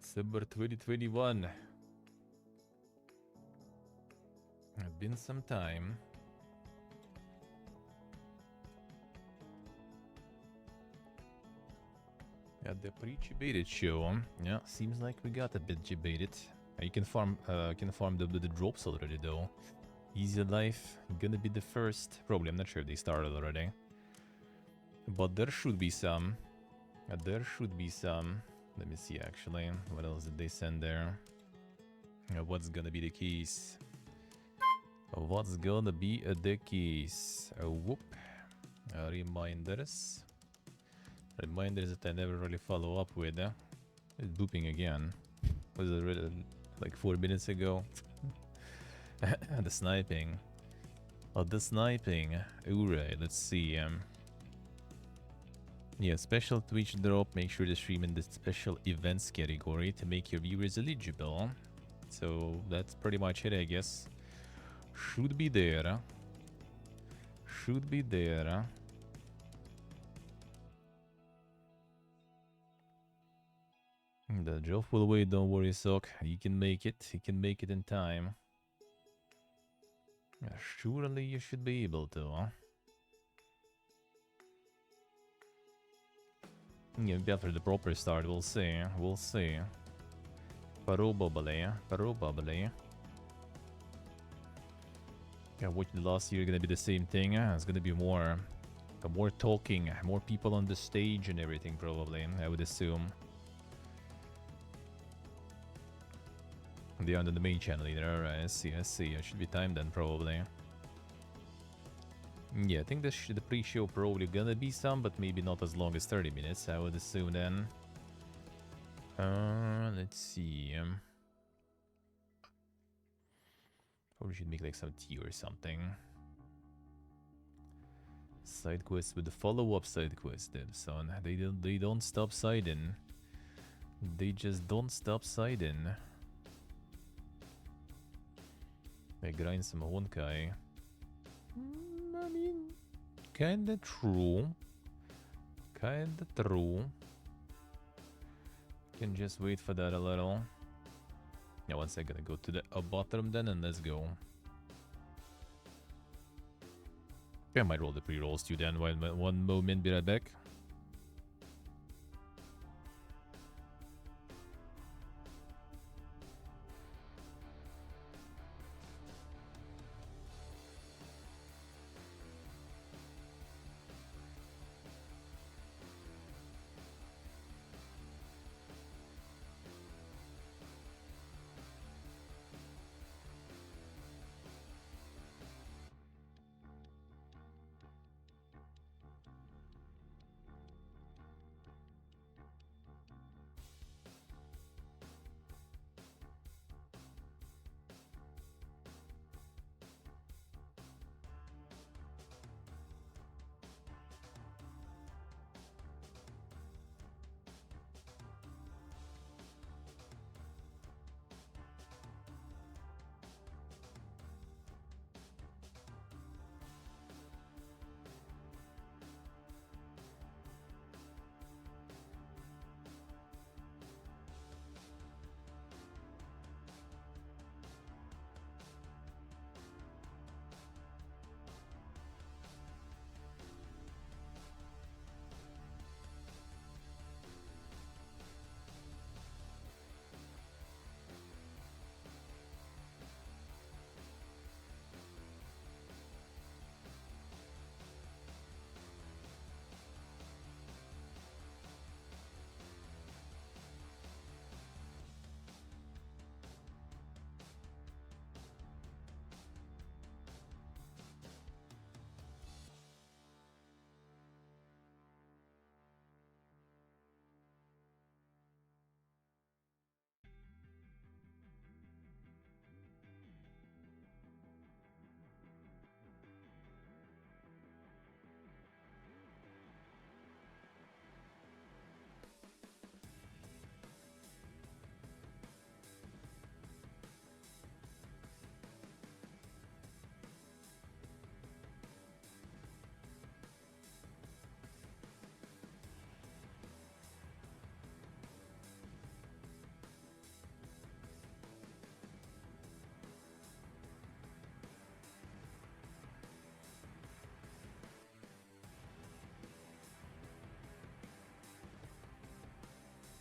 December 2021. Been some time. Yeah, the pre-debated show. Yeah, seems like we got a bit debated. You can farm the drops already though. Easy life, gonna be the first. Probably, I'm not sure if they started already. But there should be some. There should be some. Let me see actually. What else did they send there? What's gonna be the keys? What's gonna be the keys? Whoop. Reminders. Reminders that I never really follow up with. It's booping again. Was it really like 4 minutes ago? The sniping. Oh, the sniping. Alright, let's see. Yeah, special Twitch drop. Make sure to stream in the special events category to make your viewers eligible. So that's pretty much it, I guess. Should be there. Should be there. The job will wait, don't worry, Sok. You can make it. You can make it in time. Surely you should be able to, huh? Yeah, after the proper start, we'll see. We'll see. Probably. Probably. Yeah, what last year gonna be the same thing. It's gonna be more talking, more people on the stage and everything, probably, I would assume. They are on the main channel either. Alright, I see. It should be time then, probably. Yeah, I think the pre-show probably gonna be some, but maybe not as long as 30 minutes, I would assume then. Let's see. Probably should make like some tea or something. Side quest with the follow-up side quest, son. They don't stop siding. They just don't stop siding. I grind some Honkai. I mean, kinda true. Kinda true. Can just wait for that a little. Yeah, once I'm gonna go to the bottom then and let's go. I might roll the pre-rolls too then. One moment, be right back.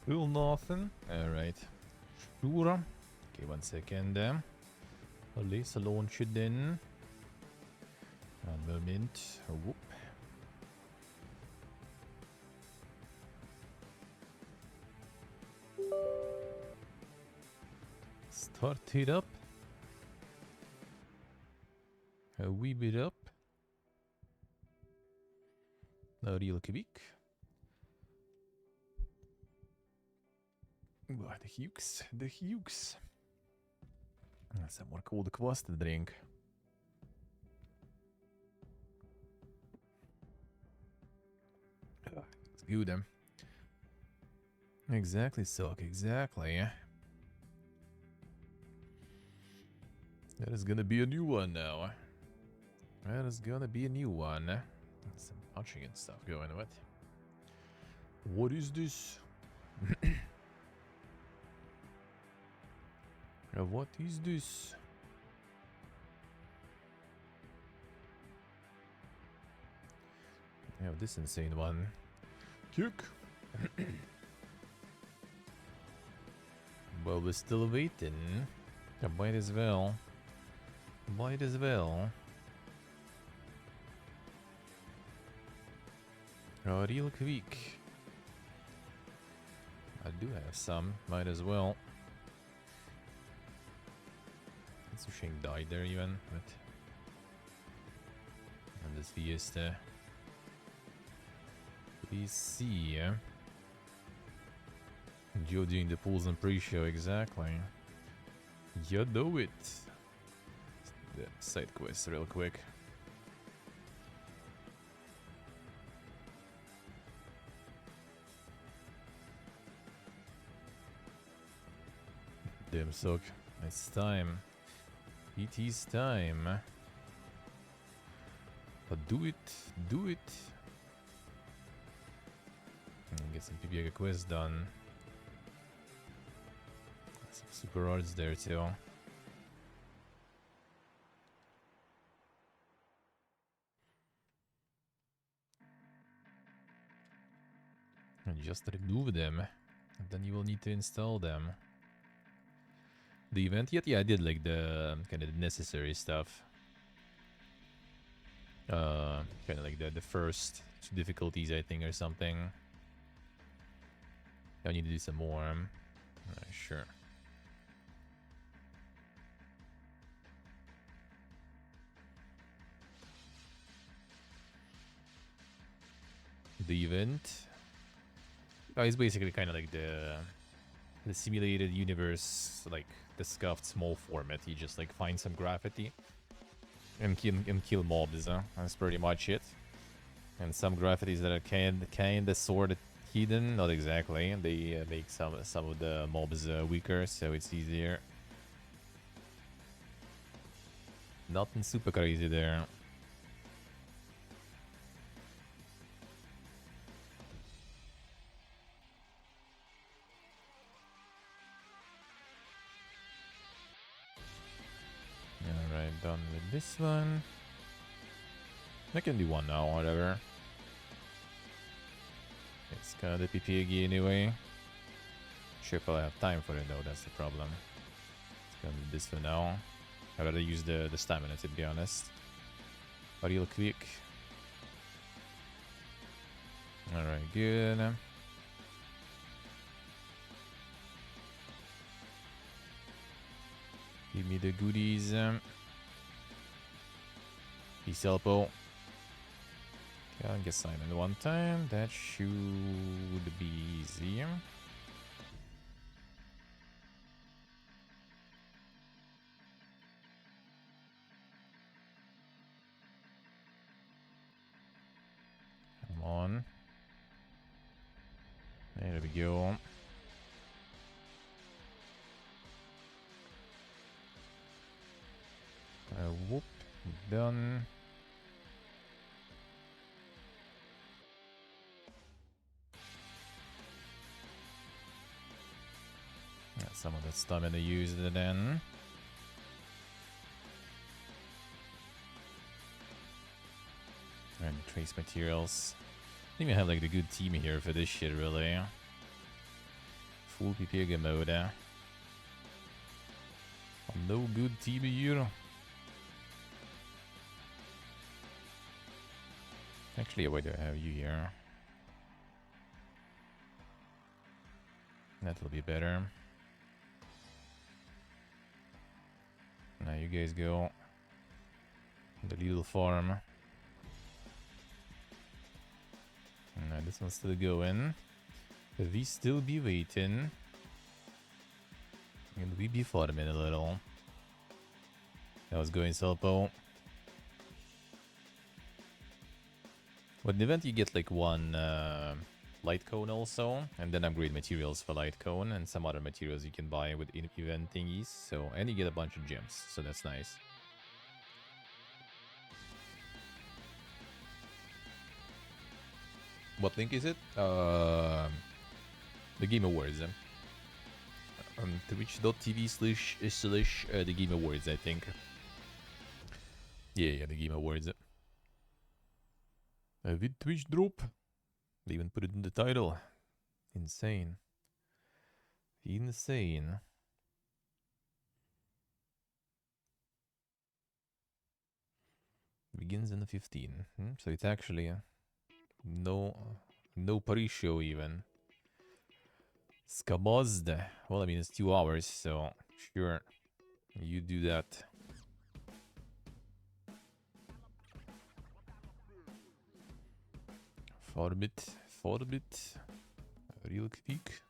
Still nothing. Alright. Sure. Okay, 1 second. Let's launch it then. One moment. Whoop. Start it up. A wee bit up. A real quick. Oh, the Hughes. The Hughes. Some more cold kvass to drink. It's good. Exactly, Sock. Exactly. That is gonna be a new one now. That is gonna be a new one. Some punching and stuff going. What? What is this? What is this? We have this insane one. Kick. Well, we're still waiting. Yeah, might as well. Might as well. Real quick. I do have some. Might as well. Sushing died there even. But and this Fiesta. Please see. Joe doing the pulls and pre-show, exactly. You do it. The side quest real quick. Damn suck. It's time. It is time. But do it. Do it. And get some PPA quest done. Some super arts there too. And just remove them. And then you will need to install them. The event yet? Yeah, I did like the kind of necessary stuff. Kind of like the first difficulties, I think, or something. I need to do some more. Sure. The event. It's basically kind of like the simulated universe, like the scuffed small format. You just like find some graffiti and kill mobs. That's pretty much it. And some graffitis that are kind of sort of hidden, not exactly. They make some of the mobs weaker, so it's easier. Nothing super crazy there. Alright, done with this one. I can do one now, whatever. It's kind of the PPG anyway. Sure, if I have time for it though, that's the problem. It's gonna do this for now. I'd rather use the stamina, to be honest. Real quick. Alright, good. Give me the goodies. Peace, Elpo. Okay, I'll get Simon one time. That should be easy. Come on. There we go. Whoop. Done. Got some of that stamina used then. And trace materials. I think we have like the good team here for this shit, really. Full PPG mode. No good TV here. Actually, why do I have you here? That'll be better. Now you guys go. The little farm. Now this one's still going. We still be waiting. And we be farming a little. That was going Selpo. With the event you get like one light cone also, and then upgrade materials for light cone and some other materials you can buy with event thingies. So, and you get a bunch of gems, so that's nice. What link is it? The Game Awards. Twitch.tv// the Game Awards, I think. Yeah, the Game Awards. With Twitch drop. They even put it in the title. Insane. Insane. Begins in the 15. So it's actually no pre-show even. Skabozd. Well, I mean, it's 2 hours, so sure. You do that. For a bit. Real quick.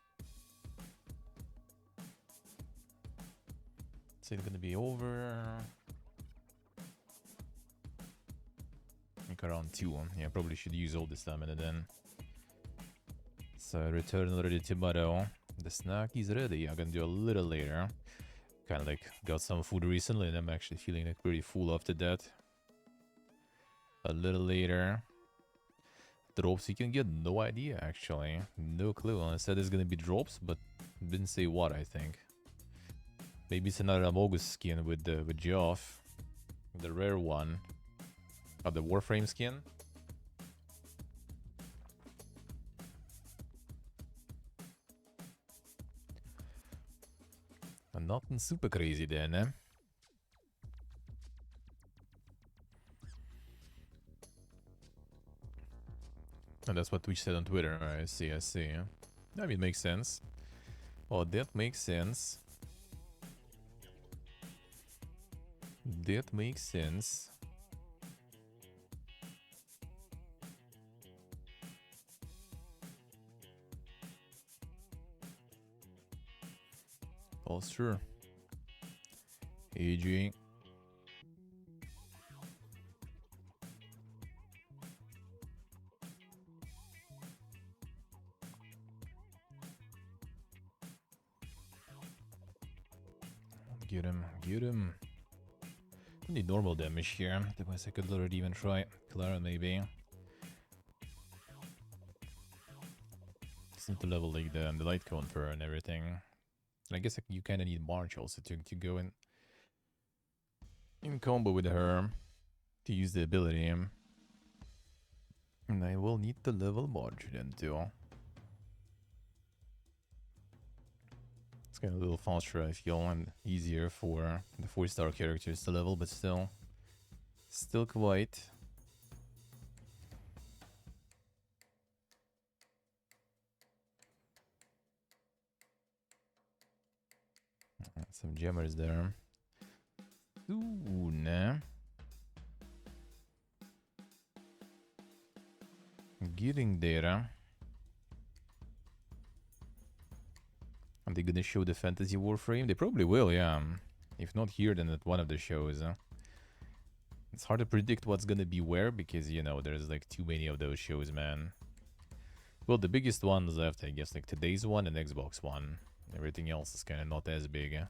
It's gonna be over. I think around 2. Yeah, probably should use all the stamina then. So return already tomorrow. The snack is ready. I'm gonna do a little later. Kind of like got some food recently and I'm actually feeling like pretty full after that. A little later. Drops you can get, no idea actually. No clue. I said there's gonna be drops, but didn't say what, I think. Maybe it's another Amogus skin with Geoff. The rare one. Oh, the Warframe skin. Nothing super crazy then, eh? And that's what Twitch said on Twitter. I see. I mean, it makes sense. Oh, that makes sense. That makes sense. Oh, sure. AG. Get him. I need normal damage here. Otherwise I could already even try Clara maybe. Just need to level like the light cone for her and everything. And I guess you kind of need March also to go in combo with her to use the ability. And I will need to level March then too. It's kind of a little faster, I feel, and easier for the 4-star characters to level, but still quite. Some gemmers there. Ooh, nah. Getting there. Are they gonna show the Fantasy Warframe? They probably will, yeah. If not here, then at one of the shows. It's hard to predict what's gonna be where, because, you know, there's like too many of those shows, man. Well, the biggest ones left, I guess, like today's one and Xbox One. Everything else is kind of not as big.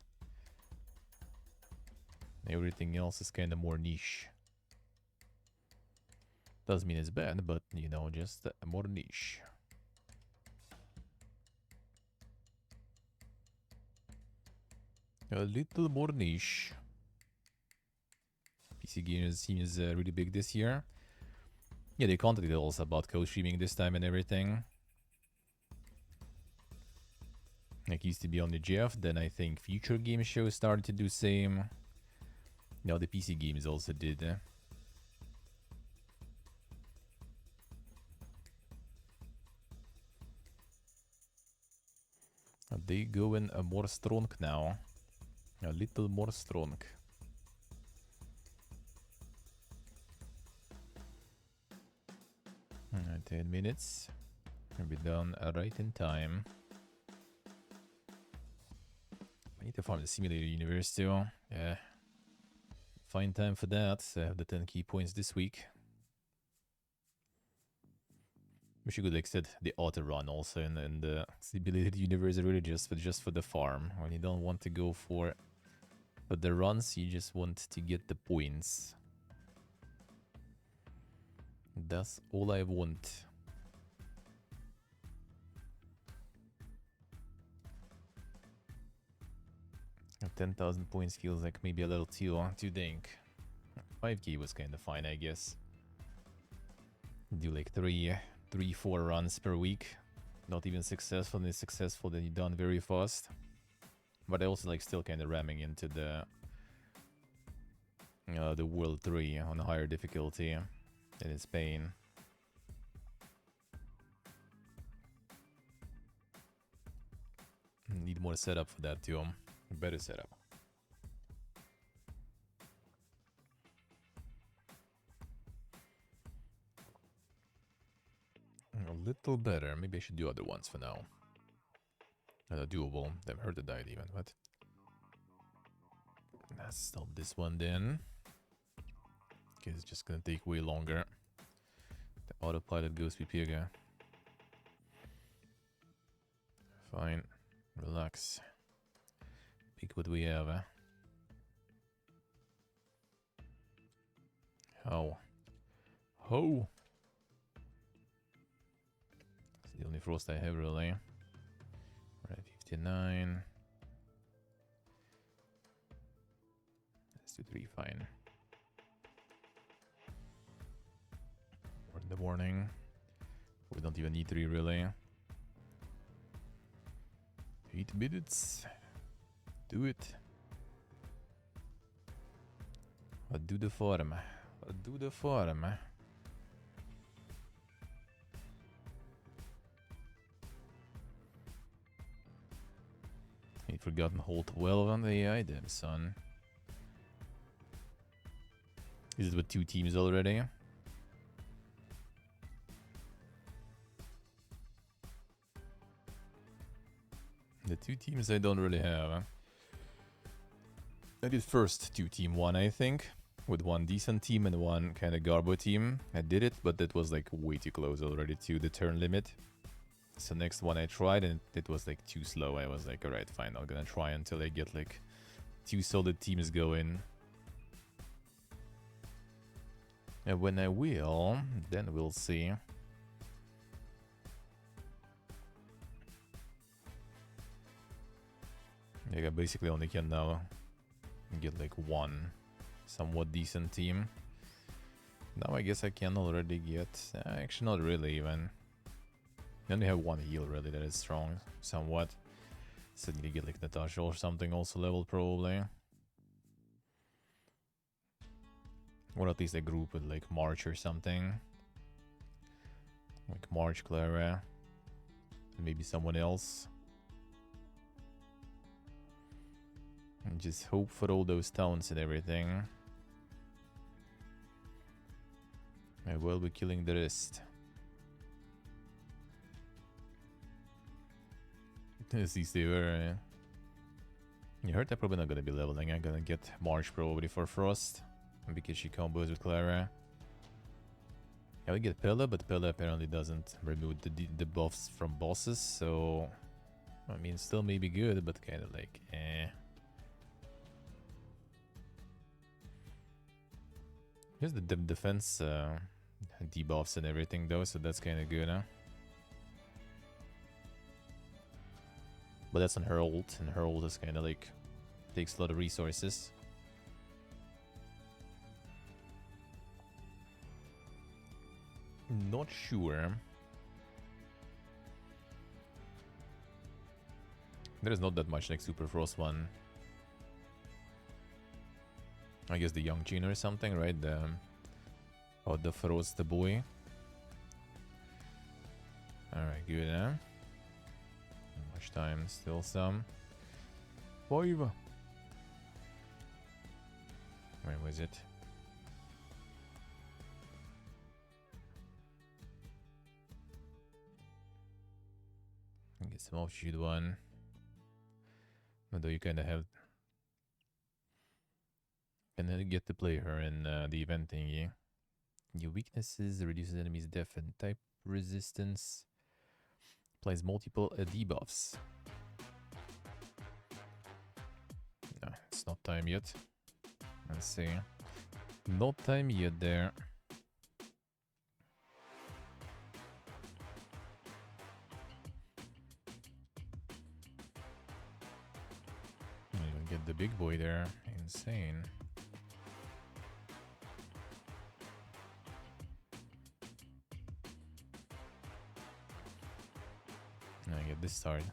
Everything else is kind of more niche. Doesn't mean it's bad, but, you know, just more niche. A little more niche. PC Gamers seems really big this year. Yeah, they contacted us about co-streaming this time and everything. Like used to be on the GF, then I think Future Game Show started to do same. Now the PC games also did. They going more strong now. A little more strong. 10 minutes. We'll be done right in time. I need to farm the simulator universe too. Yeah. Find time for that. I have the 10 key points this week. Wish you could exit the auto run also in the simulated universe, really just for the farm. When you don't want to go for the runs, you just want to get the points. That's all I want. 10,000 points feels like maybe a little too dank. 5k was kind of fine, I guess. Do like 3-4 runs per week. Not even successful, and it's successful, then you're done very fast. But I also like still kind of ramming into the World 3 on a higher difficulty, and it's pain. Need more setup for that too. Better setup. A little better. Maybe I should do other ones for now. Doable. Never heard of that even, but let's stop this one then. Because it's just gonna take way longer. The autopilot goes Pipiega. Fine. Relax. Pick what we have. How? Ho! It's the only frost I have really. We're at 59. Let's do 3, fine. We're in the morning. We don't even need 3 really. 8 minutes. Do it. What do the farm? What do the farm? He'd forgotten hold 12 on the item, son. Is it with 2 teams already? The 2 teams I don't really have. I did first 2-team one, I think, with 1 decent team and 1 kind of garbo team. I did it, but that was like way too close already to the turn limit. So next one I tried and it was like too slow. I was like, alright, fine, I'm gonna try until I get like 2 solid teams going. And when I will, then we'll see. I basically only can now get like 1 somewhat decent team. Now I guess I can already get... actually not really even. I only have 1 heal really that is strong, somewhat. So I need to get like Natasha or something also level probably. Or at least a group with like March or something. Like March, Clara. And maybe someone else. And just hope for all those towns and everything. I will be killing the rest. These they were. You heard I'm probably not gonna be leveling. I'm gonna get March probably for Frost. Because she combos with Clara. I would get Pella, but Pella apparently doesn't remove the buffs from bosses, so... I mean, still may be good, but kind of like, eh. Here's the defense debuffs and everything though, so that's kind of good, huh? But that's on her ult, and her ult is kind of like... takes a lot of resources. Not sure There's not that much like Super Frost one. I guess the Young Jin or something, right? The Frost the boy. Alright, good, huh? Not much time, still some. 5. Where was it? I guess some offshoot one. Although you kind of have... And then get to play her in the event thingy. Your weaknesses reduces enemies' def and type resistance. Applies multiple debuffs. No, it's not time yet. Let's see. Not time yet there. You get the big boy there. Insane. I get this card.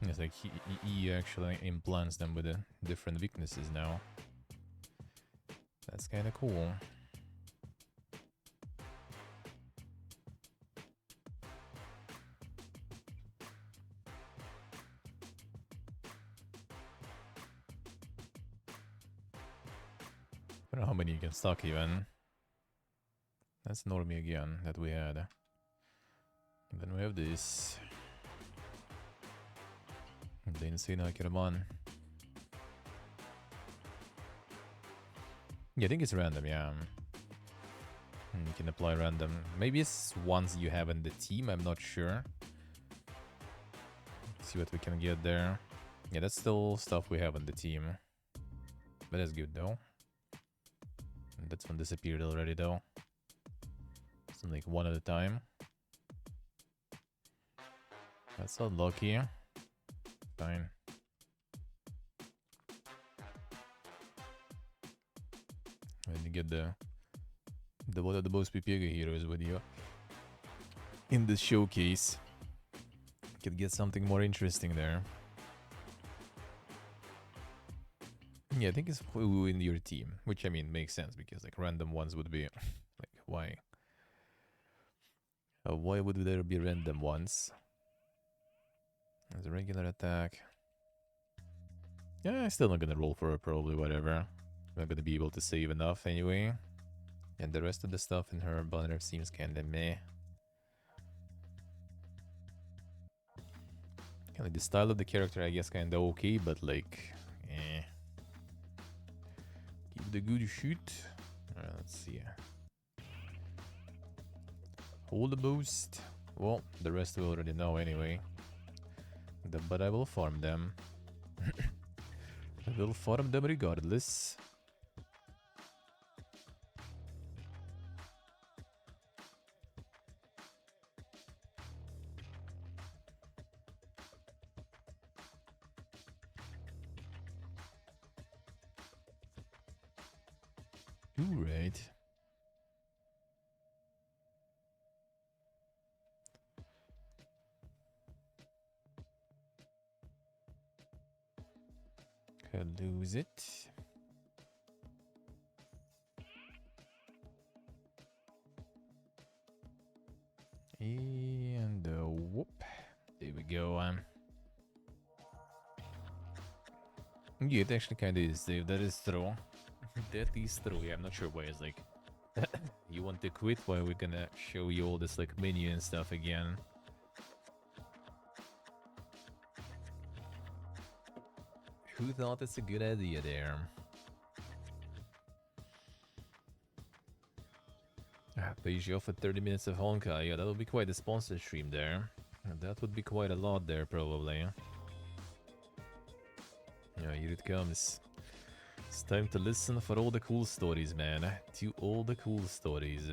It's like he actually implants them with different weaknesses now. That's kind of cool. I don't know how many you can stock even. That's Normie again that we had. And then we have this. The insane Akiraman. Yeah, I think it's random, yeah. You can apply random. Maybe it's ones you have in the team, I'm not sure. Let's see what we can get there. Yeah, that's still stuff we have in the team. But that's good though. And that one disappeared already though. So like one at a time. That's unlucky. Fine. When you get the one of the most PPG heroes with you in the showcase, you could get something more interesting there. Yeah, I think it's who in your team, which I mean makes sense because like random ones would be like why? Why would there be random ones? As a regular attack. Yeah, I'm still not gonna roll for it, probably whatever. I'm not gonna be able to save enough anyway. And the rest of the stuff in her banner seems kinda meh. Kinda the style of the character I guess kinda okay, but like eh. Give the good shoot. Alright, let's see. Hold the boost. Well, the rest we already know anyway. But I will farm them. I will farm them regardless. Right. Could lose it. And whoop. There we go. Yeah, it actually kind of is, Dave. That is true. That is true. Yeah, I'm not sure why it's like... You want to quit while we're gonna show you all this like menu and stuff again. Who thought it's a good idea there? Page you off at 30 minutes of Honkai. Yeah, that would be quite a sponsor stream there. That would be quite a lot there, probably. Yeah, here it comes. It's time to listen for all the cool stories, man. To all the cool stories.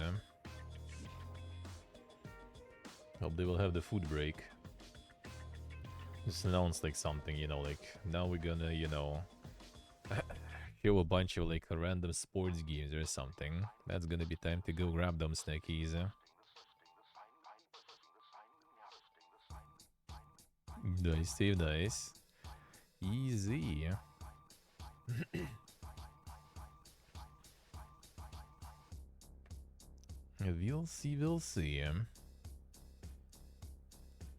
Hope they will have the food break. Just announce like something, you know, like now we're gonna, you know, show a bunch of like random sports games or something. That's gonna be time to go grab them snackies. Nice, Steve, nice. Easy. We'll see, we'll see.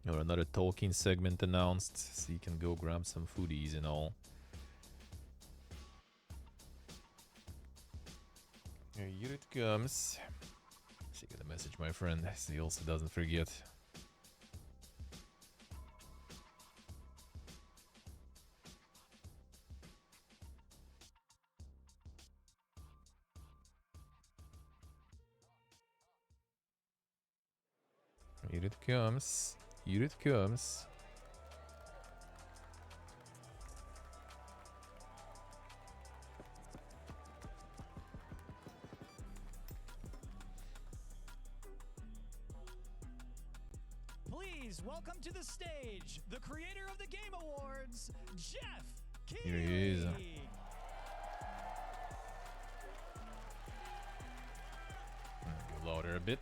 Or another talking segment announced, so you can go grab some foodies and all. Here it comes. She got a message, my friend, so he also doesn't forget. Here it comes. Here it comes. Please welcome to the stage the creator of the Game Awards, Jeff Keighley. Here he is. Go louder a bit.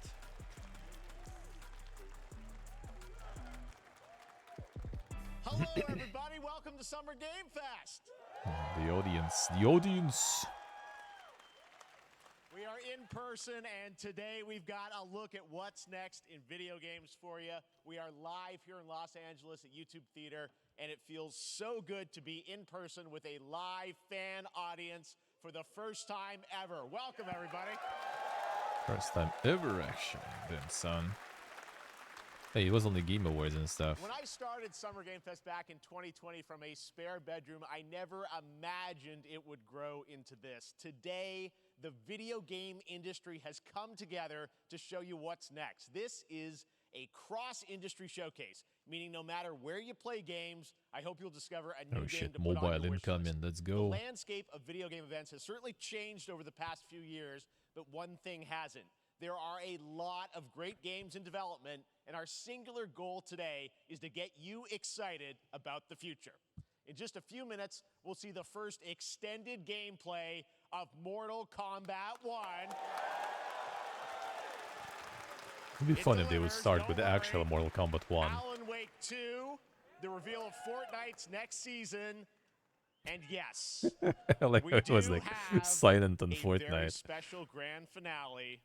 Hello, everybody. Welcome to Summer Game Fest. The audience. The audience. We are in person, and today we've got a look at what's next in video games for you. We are live here in Los Angeles at YouTube Theater, and it feels so good to be in person with a live fan audience for the first time ever. Welcome, everybody. First time ever, actually. Then, son. Hey, it was on the Game Awards and stuff. When I started Summer Game Fest back in 2020 from a spare bedroom, I never imagined it would grow into this. Today, the video game industry has come together to show you what's next. This is a cross-industry showcase, meaning no matter where you play games, I hope you'll discover a new Oh game shit, to put on mobile your wish incoming, list. let's The go. landscape of video game events has certainly changed over the past few years, but one thing hasn't. There are a lot of great games in development, and our singular goal today is to get you excited about the future. In just a few minutes, we'll see the first extended gameplay of Mortal Kombat 1. It'd be fun if they would start with the actual Mortal Kombat 1. Alan Wake 2, the reveal of Fortnite's next season, and yes, Like we it was do like have silent on a very Fortnite. special grand finale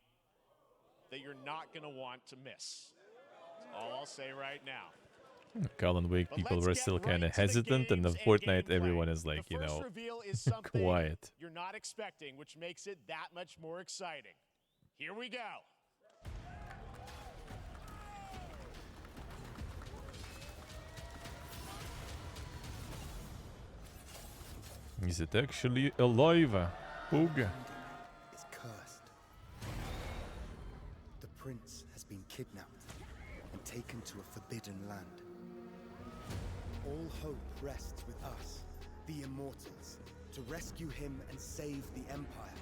that you're not going to want to miss. That's all I'll say right now. Alan Wake But people let's were get still kind right of to the hesitant, and then games and Fortnite, gameplay. everyone is like, The you first know, reveal is something quiet. you're not expecting, which makes it that much more exciting. Here we go. Is it actually alive? Hoog. Is cursed. The prince has been kidnapped and taken to a forbidden land. All hope rests with us, the Immortals, to rescue him and save the Empire.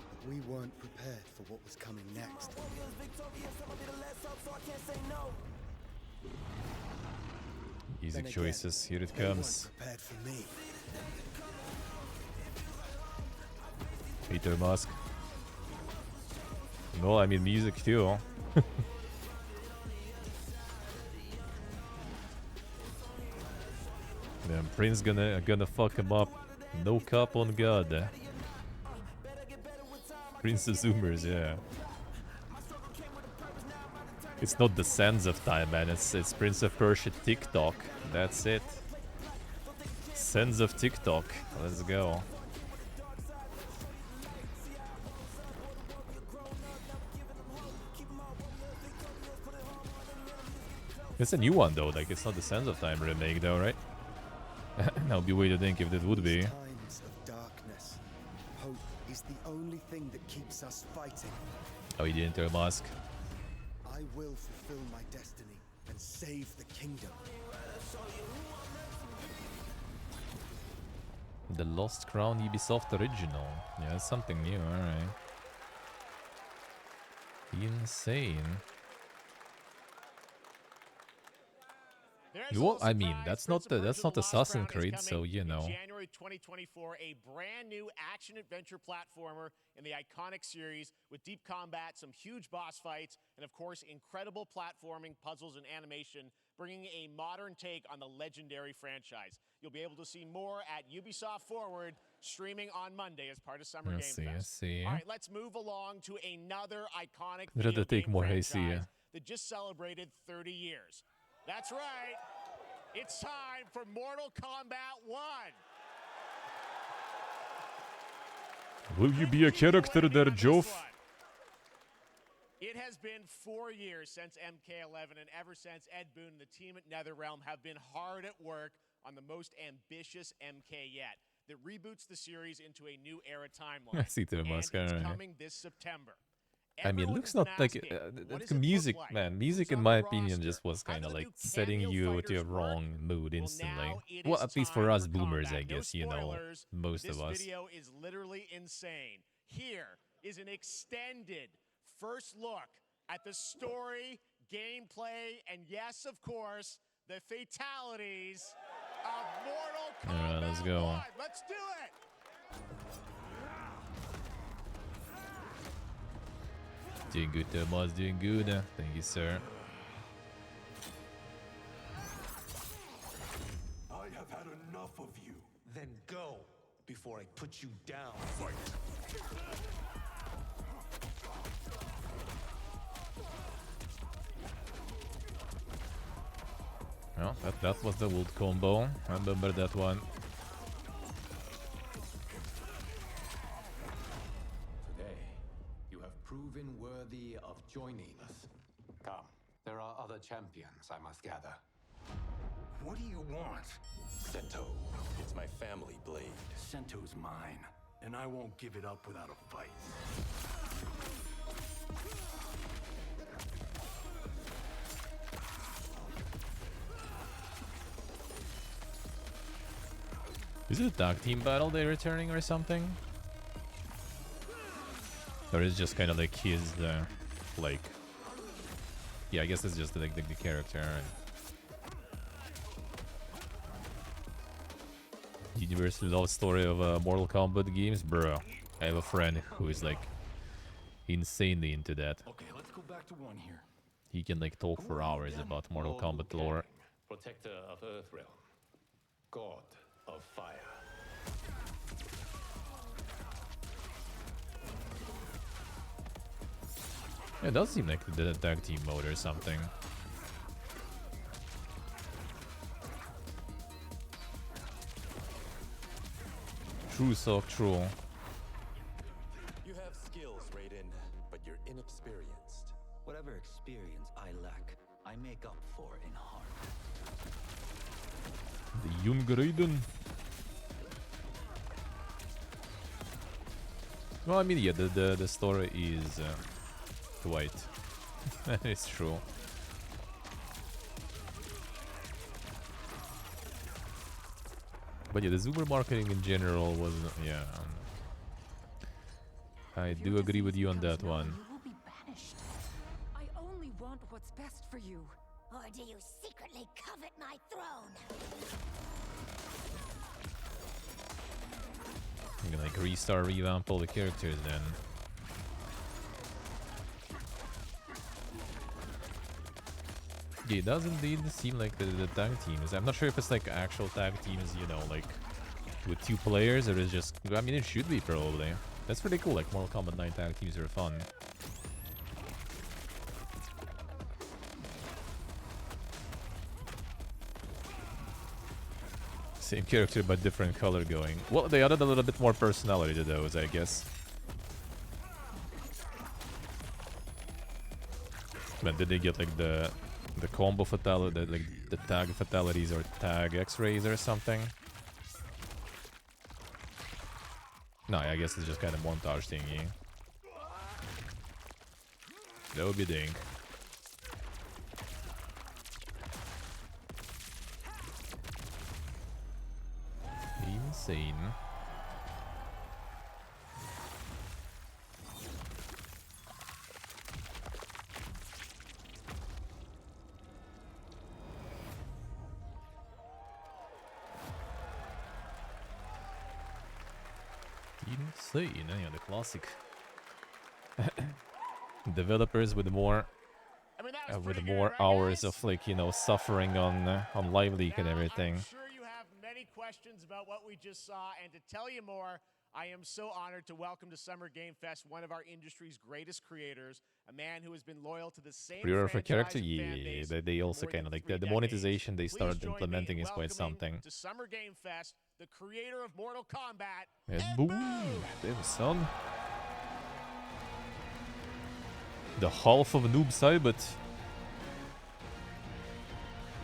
But we weren't prepared for what was coming next. Easy Then again, choices, here it they weren't comes. prepared for me. Peter Musk. No, I mean music too. Damn, Prince gonna fuck him up. No cap on God. Prince of Zoomers, yeah. It's not the Sands of Time, man. It's Prince of Persia TikTok. That's it. Sands of TikTok. Let's go. It's a new one though. Like it's not the Sands of Time remake though, right? I'll be waiting to think if it would be. Times of darkness. Hope is the only thing that keeps us fighting. Oh, he didn't enter Mask. I will fulfill my destiny and save the kingdom. The Lost Crown Ubisoft original. Yeah, that's something new. All right. Insane. There's a Well, little I mean, surprise. that's Prince not of Persia: The Lost Assassin's Crown is Creed, so coming you in know. January 2024, a brand new action-adventure platformer in the iconic series with deep combat, some huge boss fights, and of course, incredible platforming, puzzles, and animation bringing a modern take on the legendary franchise. You'll be able to see more at Ubisoft Forward, streaming on Monday as part of Summer Game I Fest. see. All right, let's move along to another iconic Rather video take game more franchise Heisei. that just celebrated 30 years. That's right. It's time for Mortal Kombat 1. Will you be a character there, Joff? It has been 4 years since MK11, and ever since, Ed Boon and the team at NetherRealm have been hard at work on the most ambitious MK yet that reboots the series into a new era timeline. See the And mask, it's alright. coming this September. I mean, it Everyone looks has been not like asking, what the does it look music, like? man. Who's Music, in on my the opinion, roster? just was How kind do of the like new setting cameo you to a fighters work? wrong mood Well, instantly. now it Well, is at least for time us boomers, combat. I guess, you know, spoilers. most This of us. video is literally insane. Here is an extended first look at the story, gameplay, and yes, of course, the fatalities of Mortal Kombat Alright, let's go. 1. Let's do it! Doing good, Thomas. Doing good. Thank you, sir. I have had enough of you. Then go before I put you down. Fight. Well, that was the wood combo. I remember that one. Today, you have proven worthy of joining us. Come, there are other champions, I must gather. What do you want? Sento, it's my family blade. Sento's mine, and I won't give it up without a fight. Is it a tag team battle they're returning or something? Or is it just kind of like his, like... Yeah, I guess it's just like the character. And Universal love story of Mortal Kombat games? Bro, I have a friend who is like insanely into that. Okay, let's go back to one here. He can like talk for hours about Mortal Kombat lore. Protector of Earthrealm. God of Fire. Yeah, it does seem like the tag team mode or something. True, so true. You have skills, Raiden, but you're inexperienced. Whatever experience I lack, I make up for in heart. The young Raiden. Well, I mean, yeah, the story is quite. That is true. But yeah, the Zoomer marketing in general was, yeah. I do agree with you on that one. You will be banished. I only want what's best for you. Or do you secretly covet my throne? I'm gonna like restart, revamp all the characters then. Yeah, it does indeed seem like the tag teams. I'm not sure if it's like actual tag teams, you know, like with 2 players, or is just. I mean, it should be probably. That's pretty cool. Like Mortal Kombat 9 tag teams are fun. Same character but different color going. Well, they added a little bit more personality to those, I guess. Man, did they get like the combo fatality, like the tag fatalities or tag X-rays or something? No, I guess it's just kind of montage thingy. That would be ding. Insane. Insane, yeah, the classic. Developers with more with more hours of like, you know, suffering on Live Leak and everything. I'm sure you have many questions about what we just saw, and to tell you more, I am so honored to welcome to Summer Game Fest one of our industry's greatest creators, a man who has been loyal to the same Pre-order for franchise character, and fan yeah, base they for also more kind than of like 3 the decades. monetization they Please started join me implementing in is quite welcoming something. to Summer Game Fest, the creator of Mortal Kombat, And boom, there's son. The half of Noob Saibot.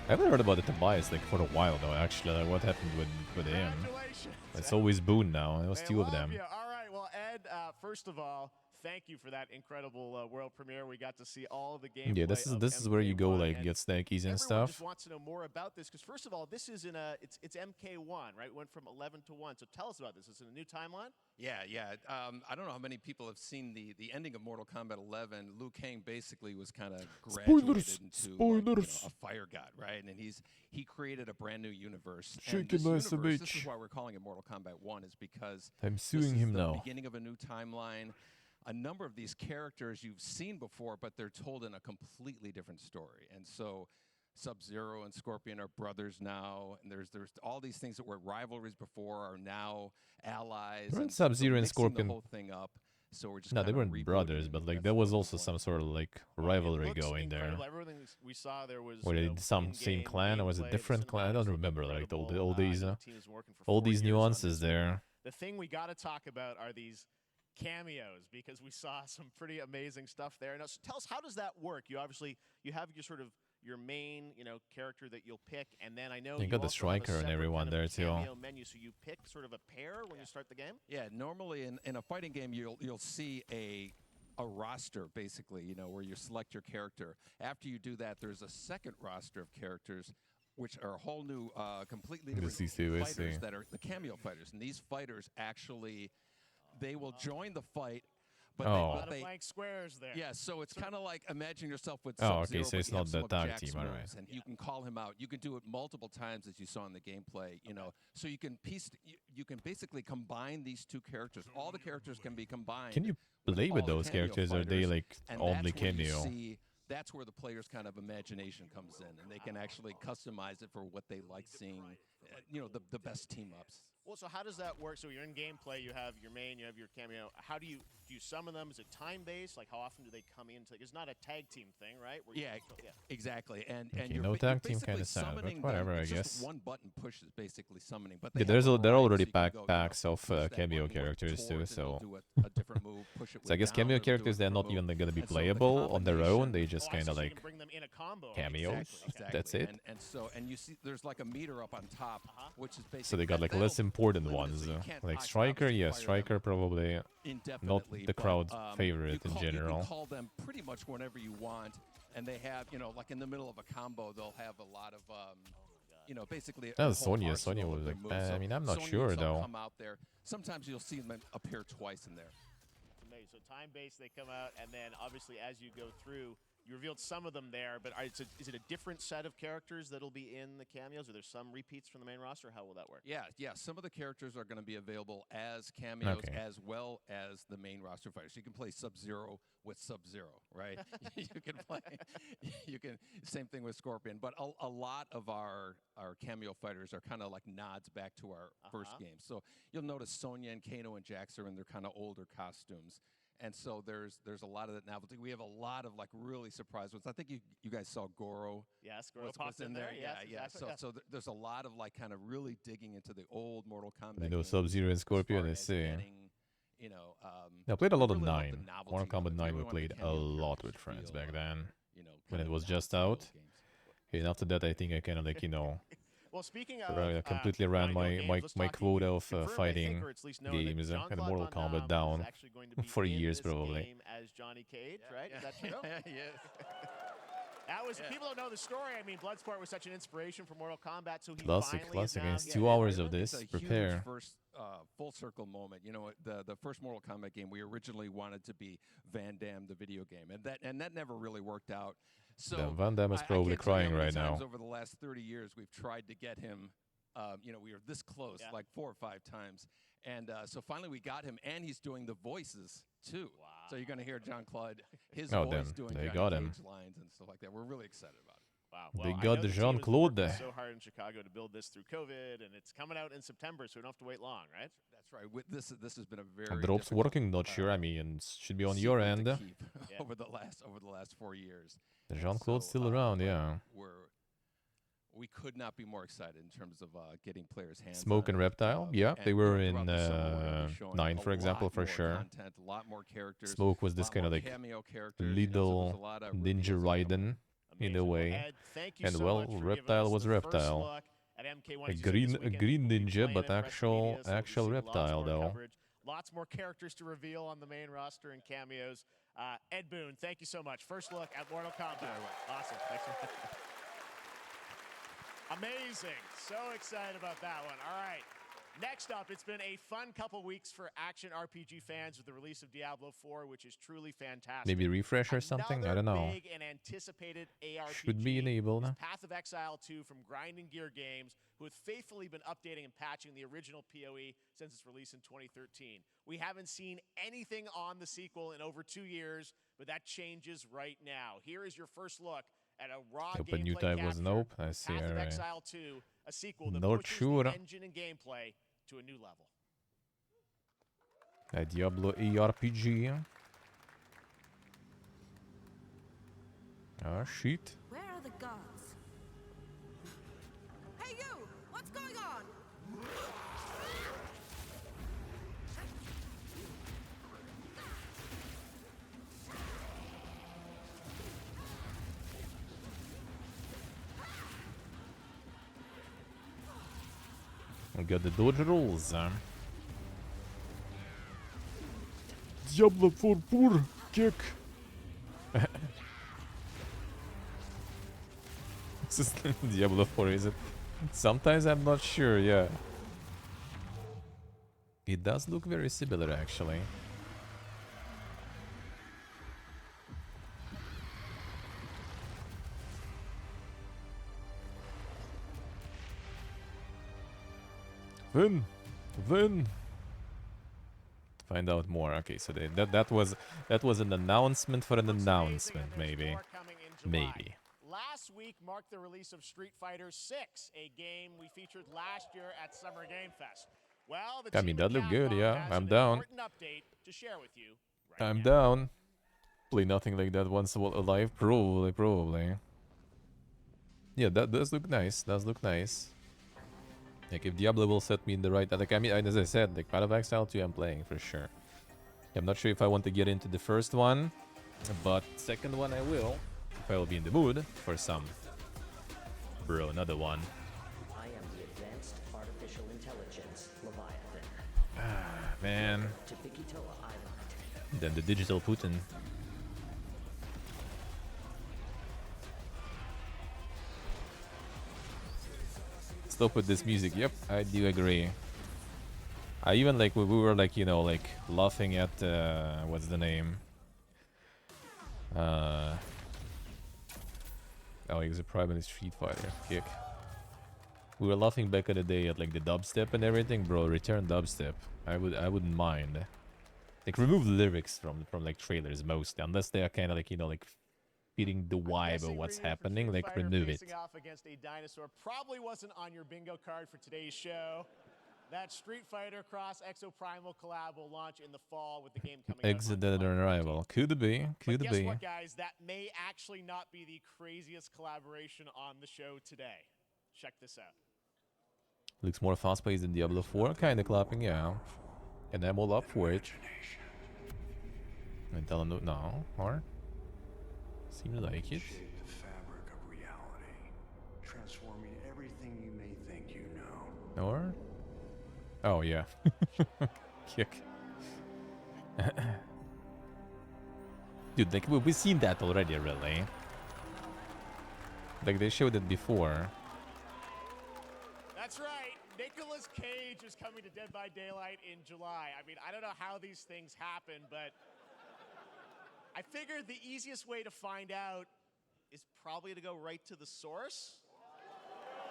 I haven't heard about the Tobias like for a while though. Actually, like, what happened with him? It's always Boone now. It was two of them. You. All right, well, Ed, first of all, thank you for that incredible world premiere. We got to see all of the gameplay. Yeah, this is where you go MK1, like get snackies and everyone stuff. just wants to know more about this because first of all, this is it's MK1, right? It went from 11 to 1. So tell us about this. Is it a new timeline? Yeah. I don't know how many people have seen the ending of Mortal Kombat 11. Liu Kang basically was kind of graduated into like, you know, a fire god, right? And he created a brand new universe. And this universe, this is why we're calling it Mortal Kombat 1, is because I'm suing him the now. beginning of a new timeline. A number of these characters you've seen before, but they're told in a completely different story. And so Sub-Zero and Scorpion are brothers now, and there's all these things that were rivalries before are now allies. Weren't and Sub-Zero and mixing Scorpion? the whole thing up. So we're just No, they kinda weren't rebooting brothers, it, but and like that's there what was we're also calling some it. sort of like It rivalry looks going there. incredible. Everything we saw there was. Were they some same clan or was it different clan? I don't remember like all these nuances there. The thing we got to talk about are these cameos because we saw some pretty amazing stuff there. Now, so tell us, how does that work? You obviously have your sort of your main, character that you'll pick, and then I know You got the also have a striker and separate everyone kind of there, too. cameo menu, so you pick sort of a pair when you start the game. Yeah, normally in a fighting game, you'll see a roster basically, where you select your character. After you do that, there's a second roster of characters, which are a whole new, completely different fighters that are the cameo fighters, and these fighters actually they will join the fight. But a lot of blank squares there. Yeah, so it's kind of like imagine yourself with Oh, Sub-Zero, okay, so it's but you not have the some of tag Jack's team, alright. moves, and you can call him out. You can do it multiple times, as you saw in the gameplay. So you can you can basically combine these two characters. All the characters can be combined. Can you play with those characters? Or are they like and only that's where you cameo? see- That's where the player's kind of imagination comes in, and they can actually customize it for what they like seeing. The best team ups. Well, so how does that work? So you're in gameplay, you have your main, you have your cameo. How do you summon them? Is it time-based? Like how often do they come in? It's not a tag team thing, right? Where Exactly. And Okay, you're, no you're tag team basically kinda sad, but summoning whatever, them. I It's guess. just one button push is basically summoning. But Yeah, there are already packs of cameo characters too, so a different move, push it so I guess cameo characters they're not even gonna be playable on their own. They just kind of like bring them in a combo. cameos. Exactly. That's it. And you see there's like a meter up on top, which is basically So they got like less important ones, like Striker. Yeah, Striker probably not indefinitely, the but, crowd you favorite in You general. can call them pretty much whenever you want, and they have, like in the middle of a combo, they'll have a lot of, basically. That was Sonya. Sonya was like, I mean, I'm not sure though. Come out there. Sometimes you'll see them appear twice in there. So time-based, they come out, and then obviously as you go through, you revealed some of them there, but is it a different set of characters that'll be in the cameos? Are there some repeats from the main roster? How will that work? Yeah. Some of the characters are going to be available as cameos Okay. as well as the main roster fighters. You can play Sub-Zero with Sub-Zero, right? Same thing with Scorpion. But a lot of our cameo fighters are kind of like nods back to our first game. So you'll notice Sonya and Kano and Jax are in their kind of older costumes. And so there's a lot of that novelty. We have a lot of like really surprise ones. I think you guys saw Goro. Yes, Goro was popped in there. Yeah. Exactly, So there's a lot of like kind of really digging into the old Mortal Kombat. You know, games Sub-Zero and Scorpion. I as see. getting, I played a lot of really love the 9. novelty Mortal of Kombat it. 9 we Really want played the a cameo lot characters with to friends feel, back then. When kind it of was like just old out. games. And after that, I think I kind of like, Well, speaking of completely ran my quota of fighting games John and Claude Mortal Van Kombat Damme is down actually going to be for in years this probably. game as Johnny Cage, right? Is that true? Yes. That was people don't know the story. I mean, Bloodsport was such an inspiration for Mortal Kombat, so he Classic finally is now against getting 2 hours it. of this. It's a Prepare. huge first full circle moment. The first Mortal Kombat game we originally wanted to be Van Damme the video game, and that never really worked out. So Then Van Damme is I probably can't tell you crying how many right now. times over the last 30 years we've tried to get him You know, we were this close like 4 or 5 times. And so finally we got him, and he's doing the voices too. Wow. So you're going to hear John Claude, his Oh, voice damn. doing They Johnny got him. Cage lines and stuff like that. We're really excited about it. Wow. They Well, I got know the team has been Jean-Claude working there. so hard in Chicago to build this through COVID, and it's coming out in September, so we don't have to wait long, right? That's right. This has been a very Drops difficult, working, not sure. I mean, should be on your secret to end. keep Yeah. over the last 4 years. And Jean-Claude's so, still around, but yeah. We could not be more excited in terms of getting players' hands. Smoke on and it. Reptile, yeah, they were in throughout the summer, we're gonna be showing 9, a for example, lot for more sure. Content, a lot more characters. Smoke was this lot kind of more like cameo characters. You know, so there's a little lot of Ninja reveals that come Raiden up. in a Amazing. Well, way. Ed, thank you And so well, much for giving Reptile us was the first Reptile. look at MK1 A this green weekend. green We'll be ninja, playing but it at actual WrestleMania, so we'll be actual seeing lots reptile more though. coverage. Lots more characters to reveal on the main roster and cameos. Ed Boon, thank you so much. First look at Mortal Kombat. Awesome. Thanks for Amazing. So excited about that one. All right. Next up, it's been a fun couple weeks for action RPG fans with the release of Diablo 4, which is truly fantastic. Maybe refresh or something? I don't know. Another big and anticipated ARPG Should be enabled. is Path of Exile 2 from Grinding Gear Games, who have faithfully been updating and patching the original PoE since its release in 2013. We haven't seen anything on the sequel in over 2 years, but that changes right now. Here is your first look at a raw Open new gameplay type was capture nope. I see, Path of alright. Exile 2, a sequel that Not pushes sure. the engine and gameplay to a new level. A Diablo ARPG. Ah, shit. Where are the guards? Hey you! What's going on? We got the dodge rolls. Diablo 4 poor kick. This is Diablo 4, is it? Sometimes I'm not sure, yeah. It does look very similar, actually. Then find out more. Okay, so that was an announcement for an announcement, maybe. Maybe. Last week marked the release of Street Fighter 6, a game we featured last year at Summer Game Fest. Well, the I mean, team at that looked good, Capcom yeah. has I'm an down. important update to share with you right I'm now. down. Play nothing like that once alive. Probably. Yeah, that does look nice. Does look nice. Like, if Diablo will set me in the right... Like, I mean, as I said, like, Path of Exile 2 I'm playing for sure. I'm not sure if I want to get into the first one, but second one I will. If I will be in the mood for some. Bro, another one. I am the advanced artificial intelligence, Leviathan. Ah, man. To Bikitoa Island. Then the digital Putin. Stop with this music. Yep, I do agree. I even like we were like, you know, like laughing at what's the name? Oh, he was a private Street Fighter kick. We were laughing back in the day at like the dubstep and everything, bro. Return dubstep. I wouldn't mind. Like, remove the lyrics from like trailers mostly, unless they are kind of like, you know, like feeding the vibe of what's happening. Like, remove it. Facing off against a dinosaur probably wasn't on your bingo card for today's show. That Street Fighter Cross Exoprimal collab will launch in the fall with the game coming out. Exit Dead or Arrival. Could be. Could But be. guess what, guys? That may actually not be the craziest collaboration on the show today. Check this out. Looks more fast-paced than Diablo 4. Kinda clapping, yeah. And I'm all up for it. And tell him no, or? Seems like it. Shape the fabric of reality, transforming everything you may think you know. Or? Oh, yeah. Kick. Dude, like, we've seen that already, really. Like, they showed it before. That's right. Nicolas Cage is coming to Dead by Daylight in July. I mean, I don't know how these things happen, but I figured the easiest way to find out is probably to go right to the source.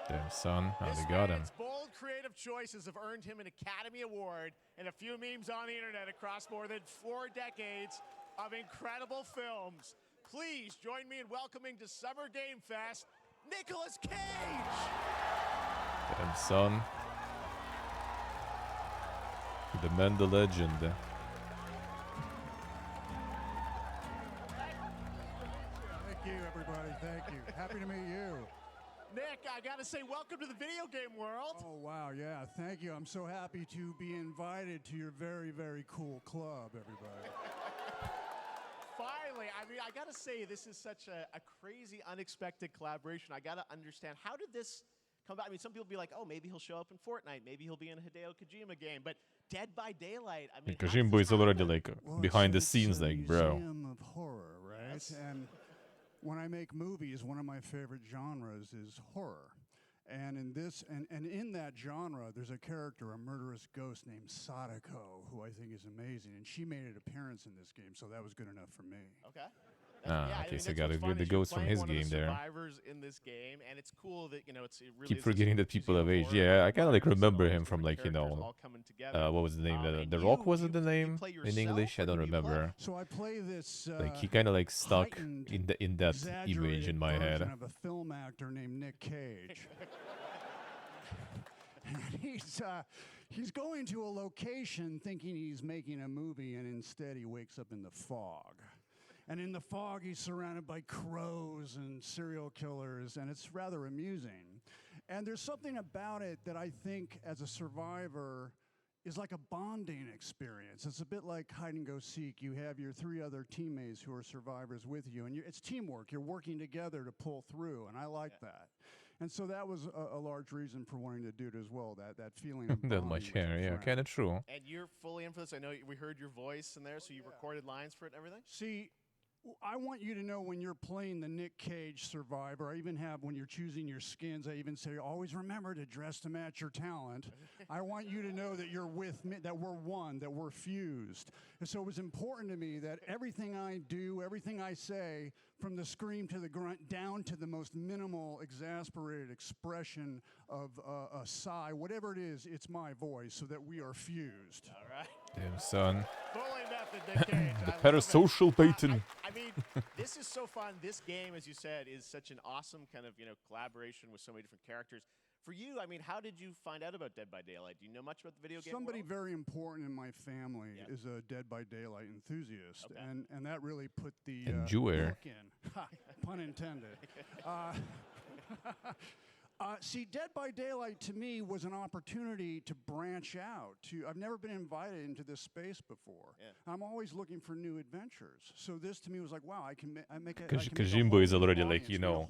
Damn, son. Oh, This they got him. man's bold creative choices have earned him an Academy Award and a few memes on the internet across more than 4 decades of incredible films. Please join me in welcoming to Summer Game Fest, Nicolas Cage! Damn, son. The man, the legend. Thank you, everybody. Thank you. Happy to meet you. Nick, I gotta say, welcome to the video game world. Oh, wow. Yeah, thank you. I'm so happy to be invited to your very, very cool club, everybody. Finally, I mean, I gotta say, this is such a crazy, unexpected collaboration. I gotta understand, how did this come about? I mean, some people be like, oh, maybe he'll show up in Fortnite. Maybe he'll be in a Hideo Kojima game. But Dead by Daylight, I mean, Kojimbo is already like behind the scenes, like, bro. Museum of horror, right? Yes. And when I make movies, one of my favorite genres is horror. And in this, and in that genre, there's a character, a murderous ghost named Sadako, who I think is amazing. And she made an appearance in this game, so that was good enough for me. Okay. Ah, yeah, I okay, mean, so that's got what's to fun get the is you're ghost from playing his one of the game there. survivors in this game, and it's cool that, you know, it's, it really Keep is forgetting this that people of museum age. horror Yeah, I with kind of like so remember many him from different like, you characters know, all coming together. what was the name? And The Rock wasn't the you name play in English. I yourself, don't or do you play? remember. So I play this Like he kind of like stuck heightened, in that image in my version head. of a film actor named Nick Cage. And he's going to a location thinking he's making a movie, and instead he wakes up in the fog. And in the fog, he's surrounded by crows and serial killers, and it's rather amusing. And there's something about it that I think, as a survivor, is like a bonding experience. It's a bit like hide and go seek. You have your 3 other teammates who are survivors with you, and it's teamwork. You're working together to pull through, and I like that. And so that was a large reason for wanting to do it as well, that feeling of That bonding much with your hair, yeah, friend. kind of true. And you're fully in for this. I know we heard your voice in there, so you recorded lines for it and everything? See, I want you to know when you're playing the Nick Cage survivor, I even have, when you're choosing your skins, I even say, always remember to dress to match your talent. I want you to know that you're with me, that we're one, that we're fused. And so it was important to me that everything I do, everything I say, from the scream to the grunt, down to the most minimal, exasperated expression of a sigh, whatever it is, it's my voice, so that we are fused. All right. Damn, son. Fully method, Nick Cage. The I love it. parasocial Peyton. I mean, this is so fun. This game, as you said, is such an awesome kind of, you know, collaboration with so many different characters. For you, I mean, how did you find out about Dead by Daylight? Do you know much about the video game Somebody world? very important in my family is a Dead by Daylight enthusiast, and that really put the Enjoyer. hook in. Ha, pun intended. See, Dead by Daylight to me was an opportunity to branch out. I've never been invited into this space before. Yeah. I'm always looking for new adventures. So this to me was like, wow, I can make a Kojimbo is already like, you know,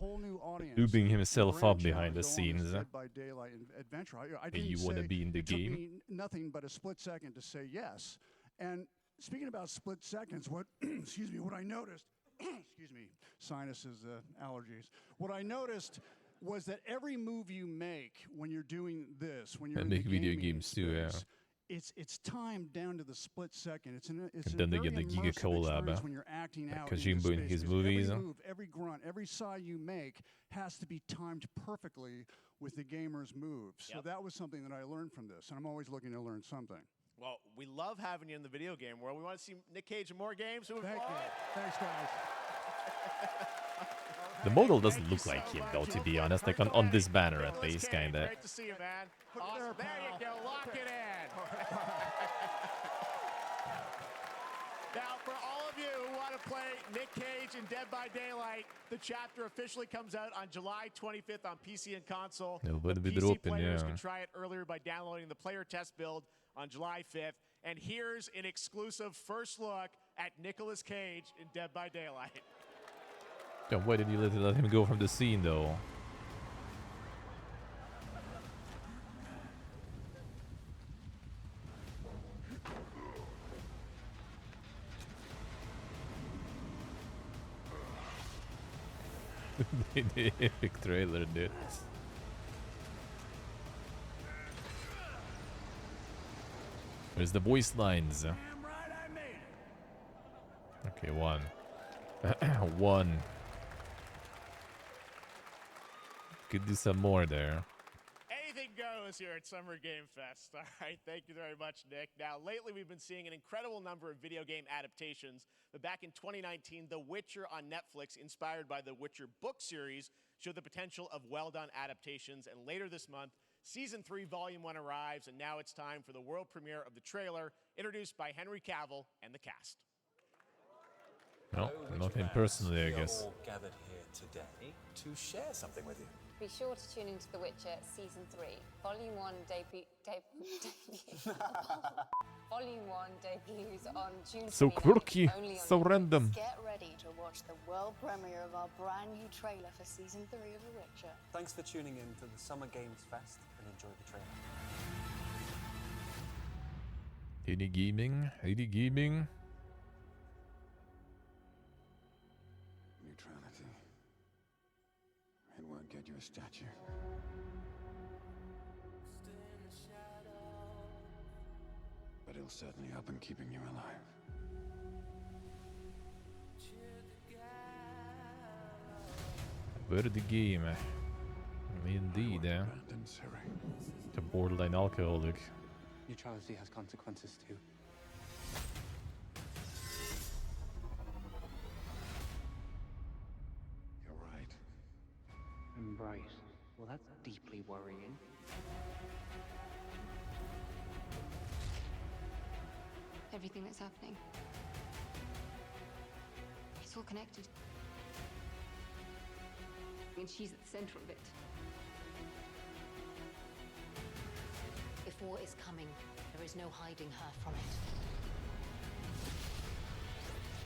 looping himself up branch out behind the and go on this scenes. Dead by Daylight adventure. I Hey, didn't you wanna say- be in the it took game? me nothing but a split second to say yes. And speaking about split seconds, what excuse me, what I noticed, excuse me, sinuses, allergies. What I noticed was that every move you make when you're doing this, when you're And in the make video gaming games too, yeah. space, it's timed down to the split second. It's And a then they very get the Giga immersive collab, experience when you're acting like out Kojimbo in in his space, because movies, Every move, every grunt, every sigh you make has to be timed perfectly with the gamer's moves. So Yep. that was something that I learned from this, and I'm always looking to learn something. Well, we love having you in the video game world. We want to see Nick Cage in more games. So Thank you. Thanks, guys. The model doesn't look like him, though, to be honest. Like on this banner, at Nicolas least, Cage, kind of. Great to see you, man. Awesome. There you go. Lock it in. Now, for all of you who want to play Nick Cage in Dead by Daylight, the chapter officially comes out on July 25th on PC and console. Yeah, The but we PC dropping, players yeah. can try it earlier by downloading the player test build on July 5th. And here's an exclusive first look at Nicolas Cage in Dead by Daylight. Yeah, why did you let him go from the scene, though? The epic trailer, dude. There's the voice lines. Okay, one. One. Could do some more there. Anything goes. goes here at Summer Game Fest. All right, thank you very much, Nick. Now, lately we've been seeing an incredible number of video game adaptations, but back in 2019, The Witcher on Netflix, inspired by the Witcher book series, showed the potential of well-done adaptations, and later this month, Season 3, Volume 1 arrives, and now it's time for the world premiere of the trailer, introduced by Henry Cavill and the cast. No, not him personally, I guess. We are all gathered here today to share something with you. Be sure to tune into The Witcher Season 3. Volume 1 Volume 1 debuts on June 29th. So quirky, only on so Netflix. random. Get ready to watch the world premiere of our brand new trailer for Season 3 of The Witcher. Thanks for tuning in to the Summer Games Fest and enjoy the trailer. Any gaming? Any gaming? Neutrality. It won't get you a statue. But it'll certainly help in keeping you alive. Where the game? Indeed, eh? The borderline alcoholic. Neutrality has consequences too. You're right. Embrace. Well, that's deeply worrying. Everything that's happening. It's all connected. And she's at the center of it. If war is coming, there is no hiding her from it.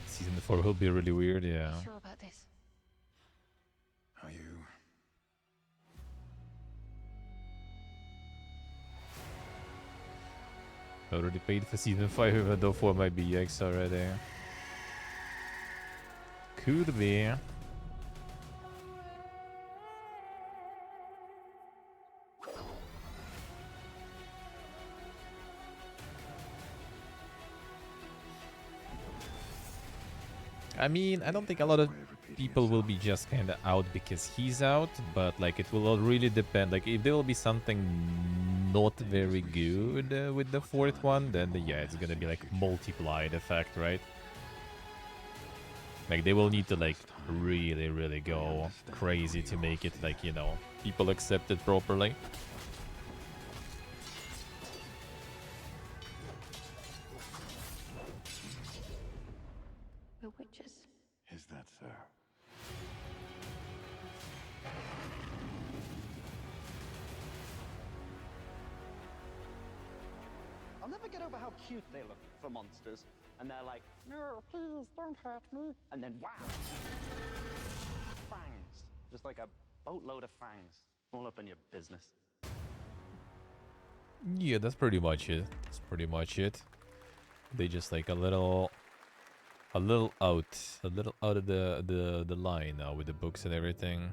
Season 4 will be really weird, yeah. Sure about this? Are you? Already paid for Season 5, even though 4 might be EX already. Could be. I mean, I don't think a lot of people will be just kind of out because he's out, but like it will all really depend. Like if there will be something not very good with the fourth one, then yeah, it's gonna be like multiplied effect, right? Like they will need to like really go crazy to make it like, you know, people accept it properly. We're witches. Is that so? I'll never get over how cute they look for monsters. And they're like, no, please don't hurt me. And then, wow. Fangs. Just like a boatload of fangs. All up in your business. Yeah, that's pretty much it. That's pretty much it. They just like a little out of the line now with the books and everything.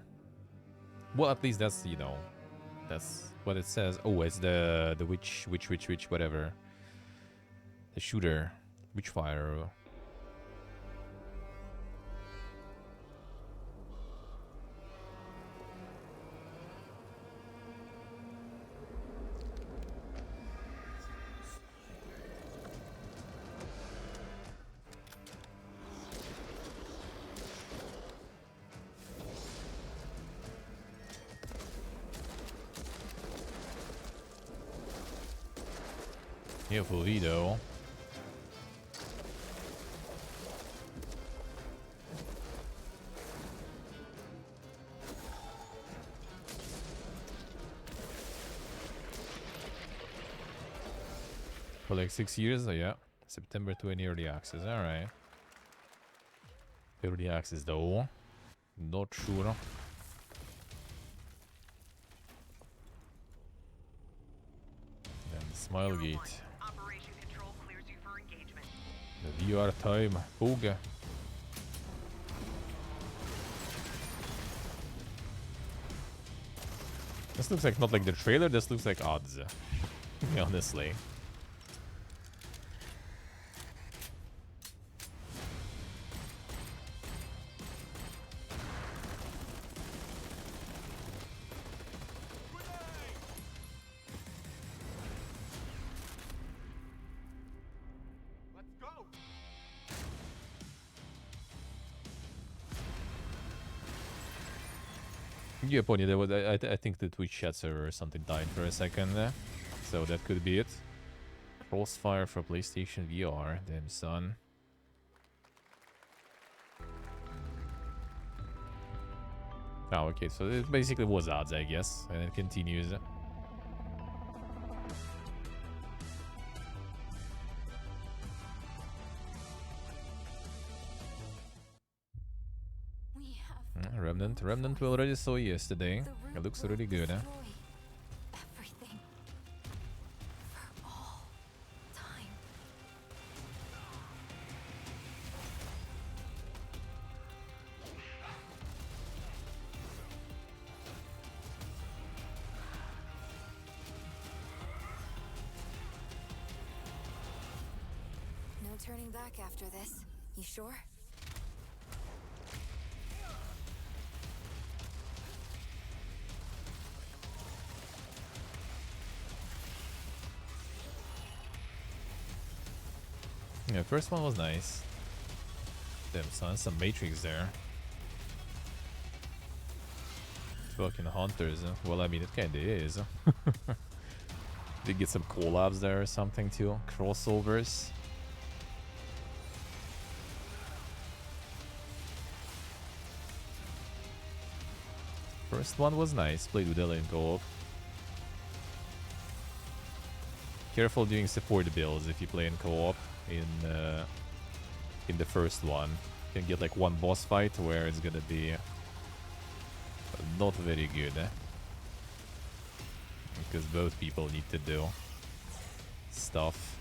Well, at least that's, you know, that's what it says. Oh, it's the witch, whatever. The shooter, Witchfire. Careful, Vito. For like 6 years, oh yeah. September 20 early access, alright. Early access though. Not sure. And Smilegate. The VR time. Booga. This looks like not like the trailer, this looks like odds. Honestly. Yeah, Pony, there was, I think the Twitch chat server or something died for a second there. So that could be it. Crossfire for PlayStation VR. Damn, son. Oh, okay, so it basically was odds, I guess. And it continues. Remnant we already saw yesterday. It looks really good, huh? Everything. For all time. No turning back after this. You sure? Yeah, first one was nice. Damn, son, some Matrix there. Fucking Hunters. Huh? Well, I mean, it kinda is. Did get some collabs there or something too. Crossovers. First one was nice. Played with Ella in co-op. Careful doing support builds if you play in co-op. In the first one, you can get like one boss fight where it's gonna be not very good, because both people need to do stuff,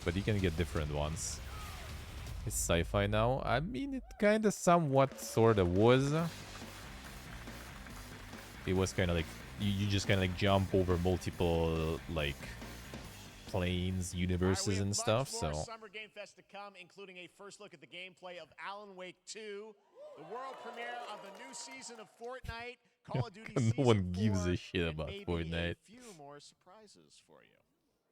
but you can get different ones. It's sci-fi now. I mean, it kind of somewhat sort of was. It was kind of like you just kind of like jump over multiple like planes, universes, and stuff. So Summer Game Fest to come, including a first look at the gameplay of Alan Wake 2, the world premiere of the new season of Fortnite, Call of Duty no one Season gives 4, a shit and about maybe Fortnite. a few more surprises for you.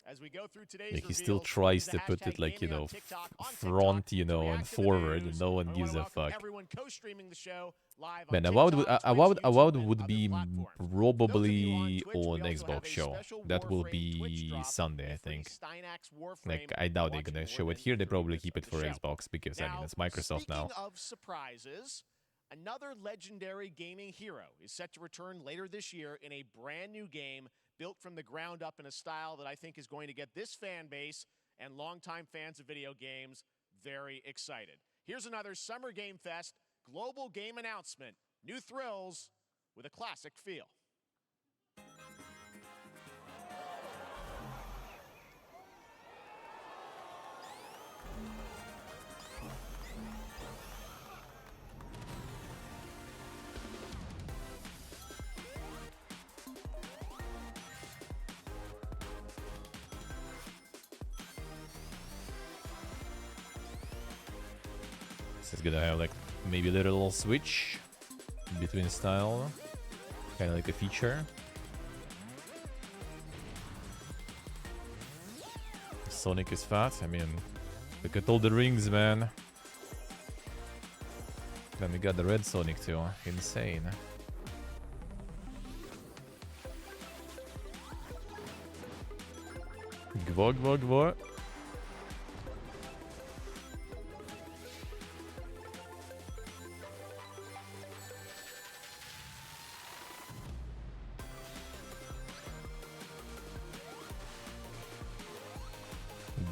As we go through today's Like he still reveals, tries use the to put hashtag it like, you gaming on know, TikTok, on front, you TikTok, to know, and react to the forward, news. and no one I gives wanna a welcome fuck. everyone co-streaming the show live on Man, TikTok, Avowed Twitch, YouTube, would and be other platforms. probably Twitch, we on also have Xbox a show. special That will Warframe Twitch be drop, Sunday, a I free think. Steinax Warframe Like, I doubt they're watching gonna show more it than here. They 3 probably minutes keep of it the for show. Xbox because, I mean, Now, it's Microsoft now. speaking of surprises, another legendary gaming hero is set to return later this year in a brand new game built from the ground up in a style that I think is going to get this fan base and longtime fans of video games very excited. Here's another Summer Game Fest global game announcement. New thrills with a classic feel. This is gonna have like maybe a little switch between style, kind of like a feature. Sonic is fat. I mean, look at all the rings, man. Then we got the red Sonic too. Insane. Gvog, gvog, gvog.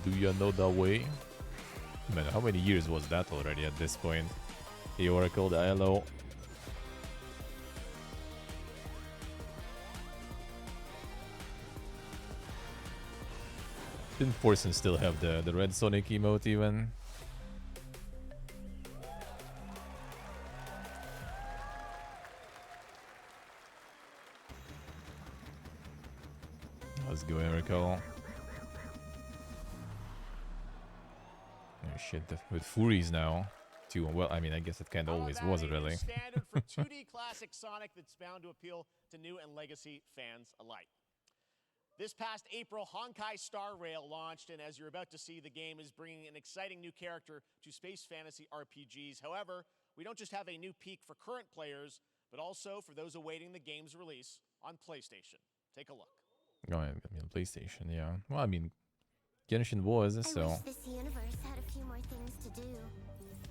Do you know the way? Man, how many years was that already at this point? The Oracle, the ILO. Didn't Forsen still have the red Sonic emote even? Let's go, Oracle. Oh shit, with Furies now. Too well, I mean, I guess it kind of always was, really. Standard for 2D classic Sonic that's bound to appeal to new and legacy fans alike. This past April, Honkai Star Rail launched, and as you're about to see, the game is bringing an exciting new character to space fantasy RPGs. However, we don't just have a new peak for current players, but also for those awaiting the game's release on PlayStation. Take a look. Oh, I mean, PlayStation, yeah. Well, I mean, Genshin was, so. I wish this universe had a few more things to do.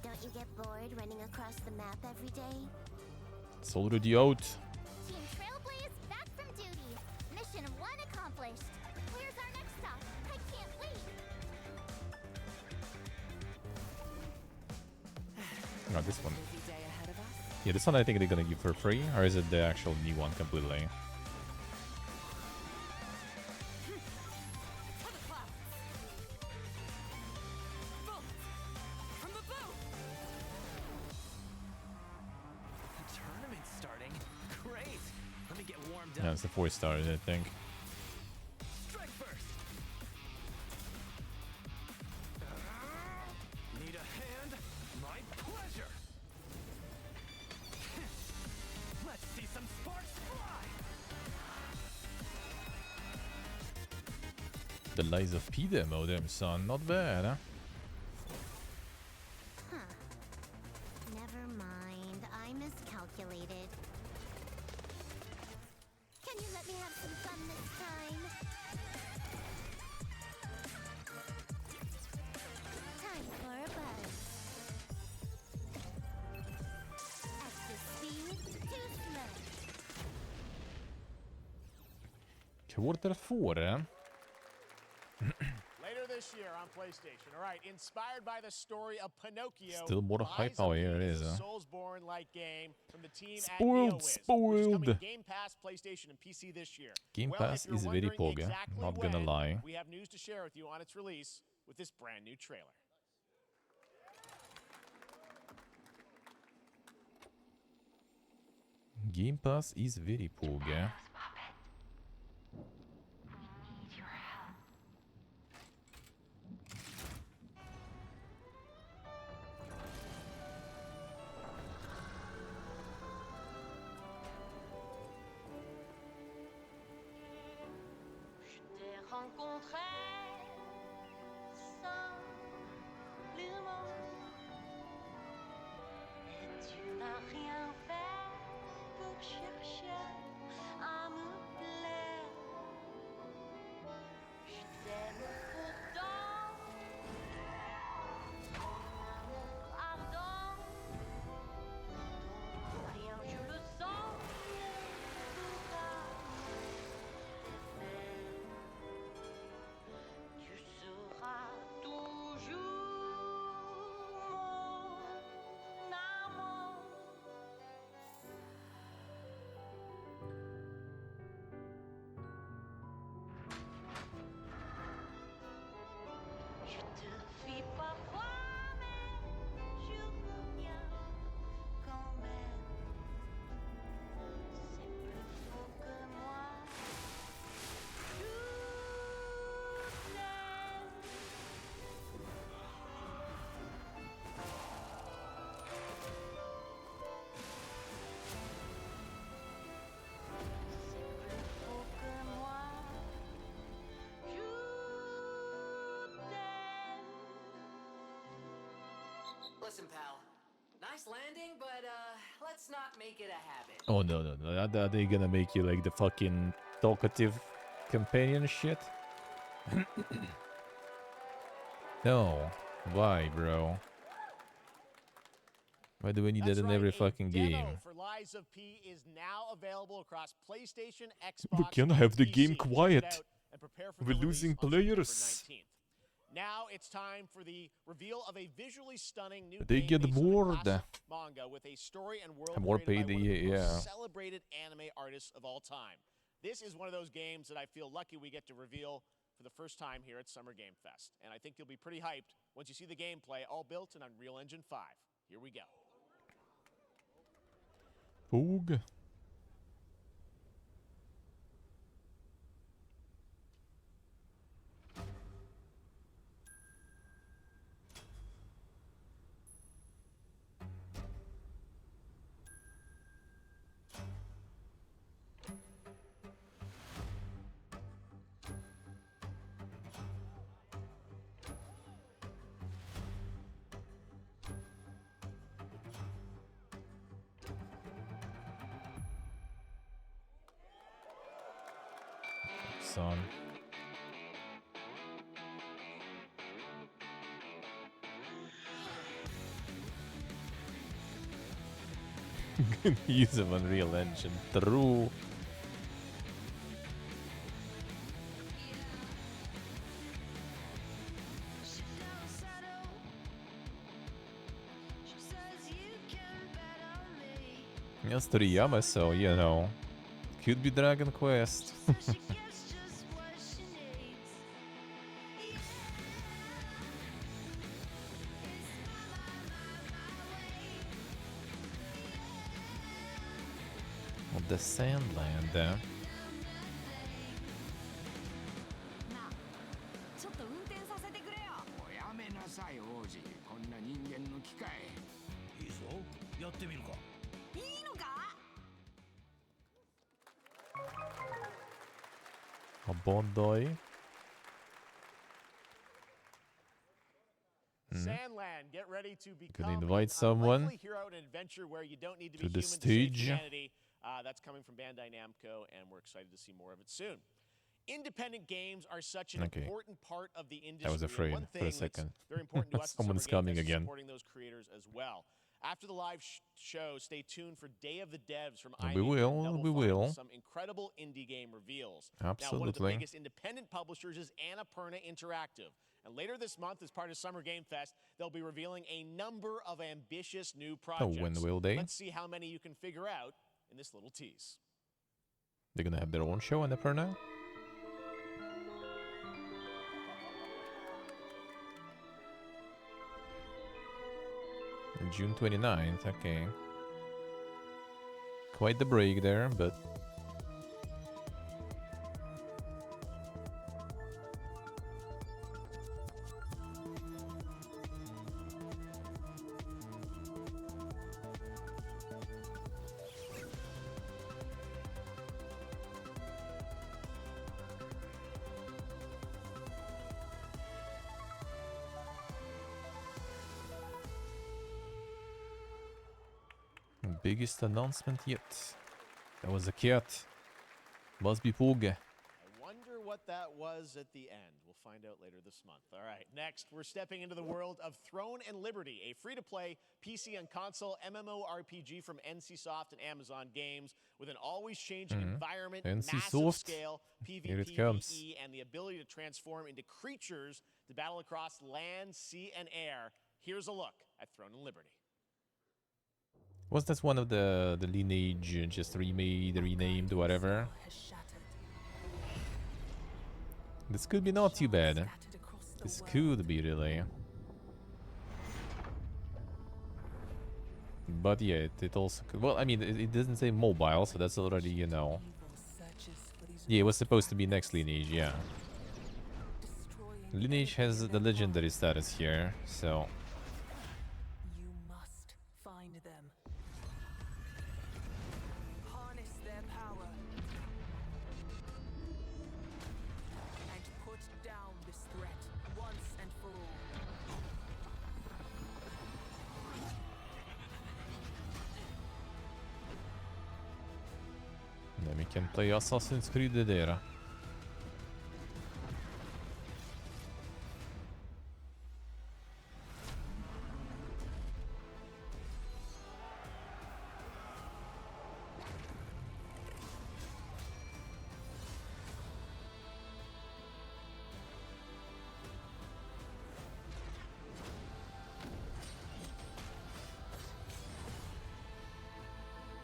Don't you get bored running across the map every day? It's already out. Team Trailblaze back from duty. Mission 1 accomplished. Where's our next stop? I can't wait. No, this one. Yeah, this one I think they're gonna give for free, or is it the actual new one completely? Yeah, it's the 4-star, I think. Strike first. Need a hand? My pleasure. Let's see some sparks fly. The Lies of P demo, them son, not bad, huh? Huh. Never mind. I miscalculated. Can you let me have some fun this time? Time for a buzz. Extra speed, too slow. Quarter 4, Later this year on PlayStation. All right, inspired by the story of Pinocchio. Still more hype. Oh, here it is, huh? Soulsborne-like game from the team at Spoiled, NeoWiz, which is spoiled. coming Game Pass, PlayStation, and PC this year. Game Well, Pass if you're is very wondering poor, exactly not gonna when, lie. we have news to share with you on its release with this brand new trailer. Game Pass is very poor, yeah. T'ai rencontré simplement et tu n'as rien fait pour chercher à me plaire. Je t'aime pourtant, ton amour ardent, ton rien je le sens, tout va tu seras toujours mon amour. Je te fuis parfois, mais je reviens quand même. C'est plus fort que moi. Listen, pal. Nice landing, but let's not make it a habit. Oh no, no, no. Are they gonna make you like the fucking talkative companion shit? No. Why, bro? Why do we need that in every fucking game? Demo for Lies of P is now available across PlayStation, Xbox, We can and have the PC. game Check it quiet. out and prepare for We're the release losing on September players. 19th. Now it's time for the reveal of a visually stunning new They game get based on the bored. classic manga with a story and world More created by one of the yeah. most celebrated anime artists of all time. This is one of those games that I feel lucky we get to reveal for the first time here at Summer Game Fest. And I think you'll be pretty hyped once you see the gameplay, all built in Unreal Engine 5. Here we go. Poog. Son. Use of Unreal Engine. True. Yes, Toriyama, so you know, could be Dragon Quest. Of the Sandland there. ちょっと運転させてくれよ。おやめなさい王子、こんな人間の機械。いいぞ、やってみるか。いいのか？ A Bondi. Sandland, get ready to Can become invite a someone likely hero in an adventure where you don't need to to be the human stage. to save humanity. That's coming from Bandai Namco, and we're excited to see more of it soon. Independent games are such an Okay. important part of the industry. I was and afraid one for a thing second. that's very important to us at Someone's Summer Game coming Fest is again. supporting those creators as well. After the live show, stay tuned for Day of the Devs from We IME and will, Double we Fine will. with some incredible indie game reveals. Now, one of the Absolutely. biggest independent publishers is Annapurna Interactive. And later this month, as part of Summer Game Fest, they'll be revealing a number of ambitious new projects. when will they? Let's see how many you can figure out in this little tease. They're gonna have their own show in Annapurna? June 29th, okay. Quite the break there, but... Biggest announcement yet. That was a cat. Must be Pog. I wonder what that was at the end. We'll find out later this month. All right, next, we're stepping into the world of Throne and Liberty, a free-to-play PC and console MMORPG from NCSoft and Amazon Games with an always-changing environment, massive NCSoft. scale, Here it PvP, comes. PvE, and the ability to transform into creatures to battle across land, sea, and air. Here's a look at Throne and Liberty. Was that one of the Lineage just remade, renamed, whatever? This could be not too bad. This could be really. But yeah, it also could. Well, I mean, it doesn't say mobile, so that's already, you know. Yeah, it was supposed to be next Lineage, yeah. Lineage has the legendary status here, so. You must find them. Harness their power. And put down this threat once and for all. Then we can play Assassin's Creed there.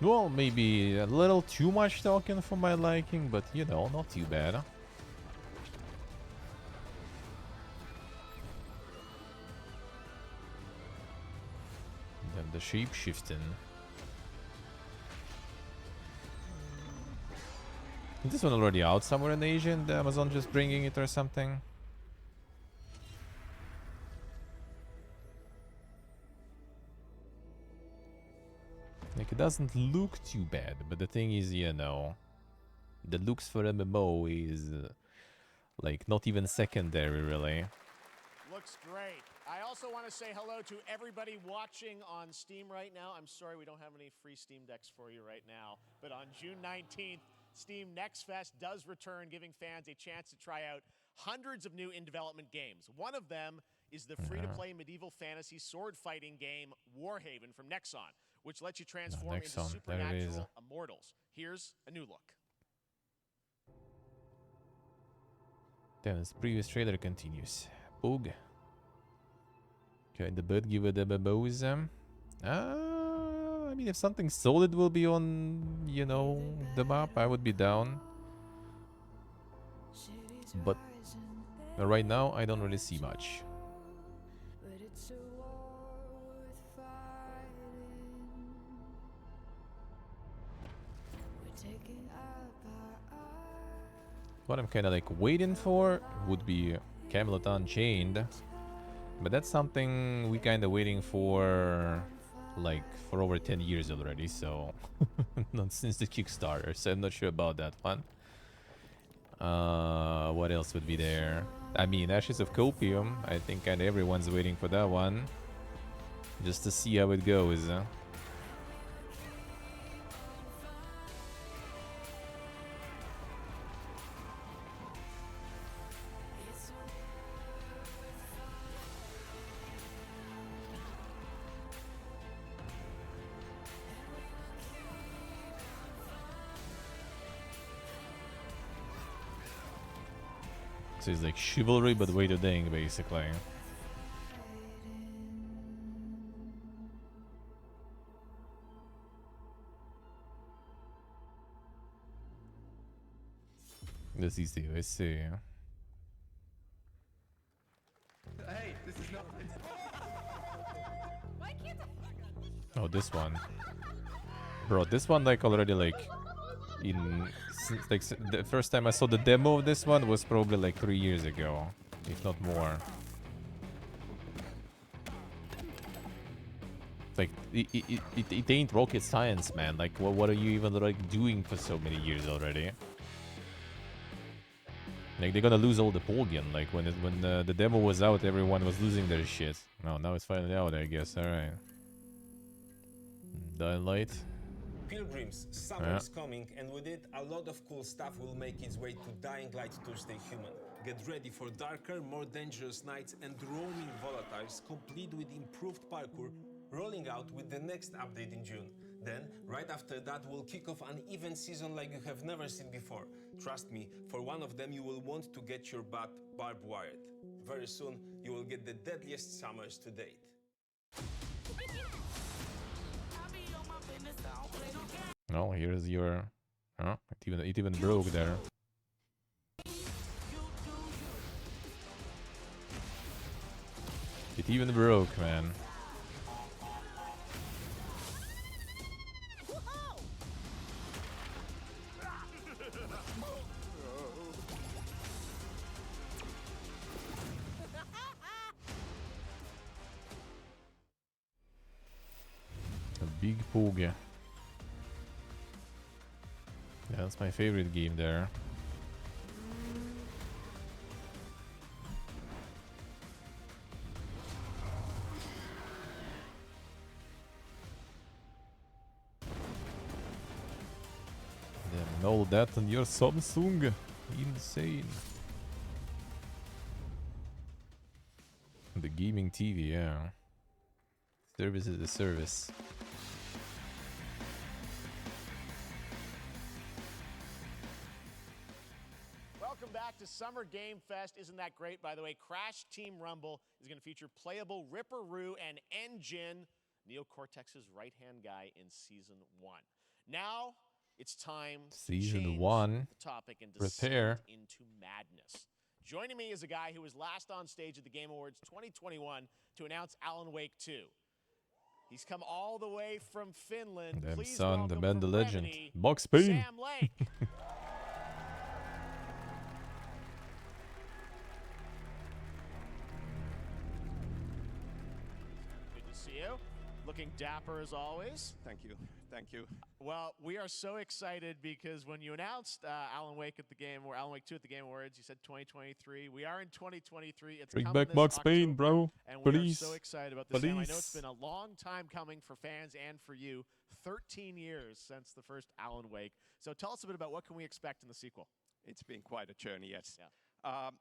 Well, maybe a little too much talking for my liking, but you know, not too bad. Then the shape shifting. Is this one already out somewhere in Asia and Amazon just bringing it or something? Like, it doesn't look too bad, but the thing is, you know, the looks for MMO is like not even secondary, really. Looks great. I also want to say hello to everybody watching on Steam right now. I'm sorry we don't have any free Steam Decks for you right now, but on June 19th, Steam Next Fest does return, giving fans a chance to try out hundreds of new in-development games. One of them is the free-to-play medieval fantasy sword fighting game Warhaven from Nexon, which lets you transform into Nexon, there it is. supernatural immortals. Here's a new look. Then this previous trailer continues. Boog. Okay, the bird give it a babos. I mean, if something solid will be on, you know, the map, I would be down. But right now, I don't really see much. What I'm kind of like waiting for would be Camelot Unchained, but that's something we kind of waiting for like for over 10 years already, so not since the Kickstarter, so I'm not sure about that one. What else would be there? I mean, Ashes of Copium, I think kind of everyone's waiting for that one, just to see how it goes. So it's like chivalry, but way too dang, basically. Let's see, let's see. Hey, this is not. Why can't I? Oh, this one. Bro, this one like already like in like the first time I saw the demo of this one was probably like 3 years ago, if not more. Like it ain't rocket science, man. Like what are you even like doing for so many years already? Like they're gonna lose all the Polgian. Like when the demo was out, everyone was losing their shit. No, now it's finally out, I guess. All right. Dying Light. Pilgrims, summer is coming, and with it, a lot of cool stuff will make its way to Dying Light Tuesday Human. Get ready for darker, more dangerous nights and roaming volatiles, complete with improved parkour, rolling out with the next update in June. Then, right after that, we'll kick off an event season like you have never seen before. Trust me, for one of them, you will want to get your butt barbed wired. Very soon, you will get the deadliest summers to date. No, here's your. Oh, it even broke there. It even broke, man. A big Poge. Yeah, that's my favorite game there. Then all that on your Samsung. Insane. The gaming TV, yeah. Service is a service. Welcome back to Summer Game Fest. Isn't that great? By the way, Crash Team Rumble is going to feature playable Ripperoo and Engine, Neo Cortex's right-hand guy in Season 1. Now, it's time to Season change 1. the topic and Prepare. descend into madness. Joining me is a guy who was last on stage at the Game Awards 2021 to announce Alan Wake 2. He's come all the way from Finland. Damn Please son, the welcome man, the from legend. Remedy, Box Payne. Sam Lake. Good to see you. Looking dapper as always. Thank you. Thank you. Well, we are so excited because when you announced Alan Wake at the Game, or Alan Wake 2 at the Game Awards, you said 2023. We are in 2023. It's Bring coming back this Max Payne, October, bro. and we Please. are so excited about this. Sam, I know Please. it's been a long time coming for fans and for you. 13 years since the first Alan Wake. So tell us a bit about what can we expect in the sequel. It's been quite a journey, yes. Yeah. I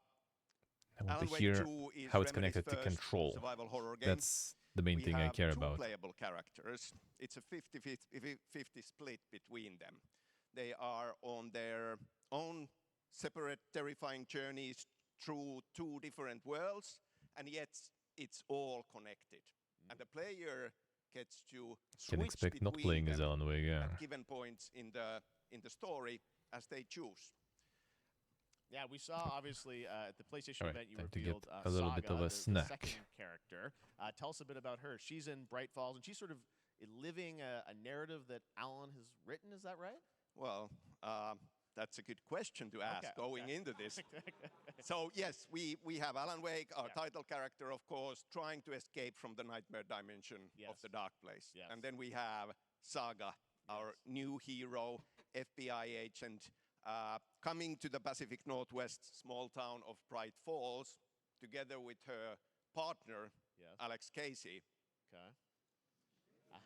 want Alan to Wake hear 2 is how it's Remedy's connected to first Control. survival horror game. That's the main thing I care about. We have 2 playable characters. It's a 50-50 split between them. They are on their own separate terrifying journeys through 2 different worlds, and yet it's all connected. And the player gets to Can switch expect not between playing as them Alan Wake, yeah. at given points in the story as they choose. Yeah, we saw obviously at the PlayStation All right, event you time to get revealed a little Saga, bit of a the snack. second character. Tell us a bit about her. She's in Bright Falls, and she's sort of living a narrative that Alan has written. Is that right? Well, that's a good question to ask going into this. So yes, we have Alan Wake, our title character, of course, trying to escape from the nightmare dimension of the dark place. And then we have Saga, our new hero, FBI agent, coming to the Pacific Northwest small town of Bright Falls, together with her partner, Alex Casey. Okay.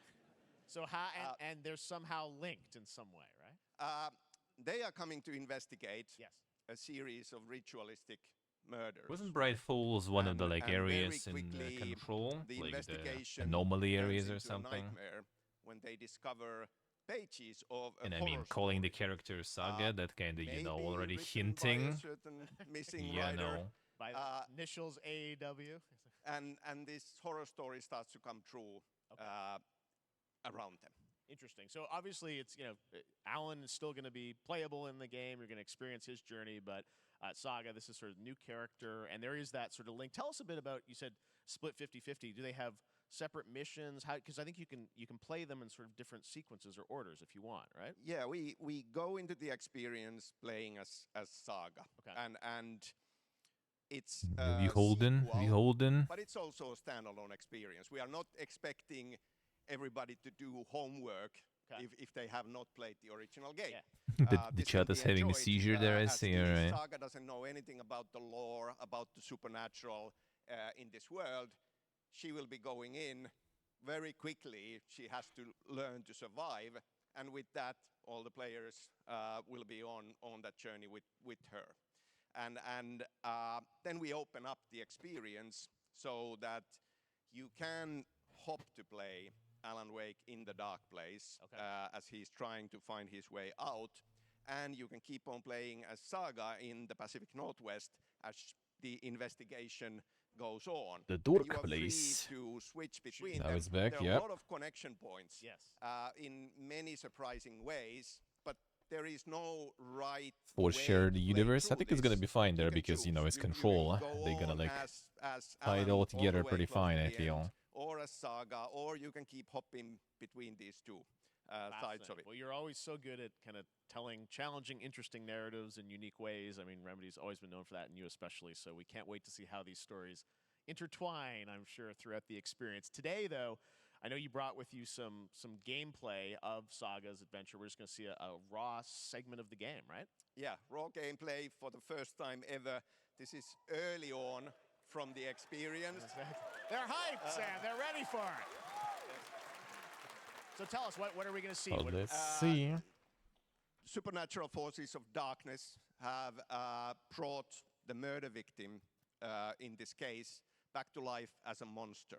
So how and they're somehow linked in some way, right? They are coming to investigate a series of ritualistic murders. Wasn't Bright Falls one of the like And very areas in quickly, Control, the like investigation the anomaly turns areas or into a something? nightmare when they discover pages of a And I mean, horror calling the character Saga, that kind of, you know, maybe already written by a hinting. certain missing Yeah, writer. no. By initials AEW. And this horror story starts to come true around them. Interesting. So obviously, it's Alan is still going to be playable in the game. You're going to experience his journey, but Saga, this is sort of new character, and there is that sort of link. Tell us a bit about. You said split 50-50. Do they have separate missions? How? Because I think you can play them in sort of different sequences or orders if you want, right? Yeah, we go into the experience playing as Saga, and it's Beholden, but it's also a standalone experience. We are not expecting everybody to do homework if they have not played the original game. The chat is having a seizure there, I see, alright. Saga doesn't know anything about the lore, about the supernatural in this world. She will be going in very quickly. She has to learn to survive, and with that, all the players will be on that journey with her. And then we open up the experience so that you can hop to play Alan Wake in the dark place as he's trying to find his way out. And you can keep on playing as Saga in the Pacific Northwest as the investigation goes on. The dark you are place. Free to switch between Now them. it's back, there are yep. a lot of connection points in many surprising ways, but there is no right For way shared to play universe, I through think it's gonna this. be fine there You can because, you know, choose. it's You Control. can go They're gonna on like as tie it Alan all all together the way pretty close fine, to I the feel. end, or as Saga, or you can keep hopping between these two sides of it. Well, you're always so good at kind of telling challenging, interesting narratives in unique ways. I mean, Remedy's always been known for that, and you especially. So we can't wait to see how these stories intertwine, I'm sure, throughout the experience. Today, though, I know you brought with you some gameplay of Saga's adventure. We're just going to see a raw segment of the game, right? Yeah, raw gameplay for the first time ever. This is early on from the experience. They're hyped, Sam. They're ready for it. So tell us, what are we going to see? Oh, let's see. Supernatural forces of darkness have brought the murder victim, in this case, back to life as a monster.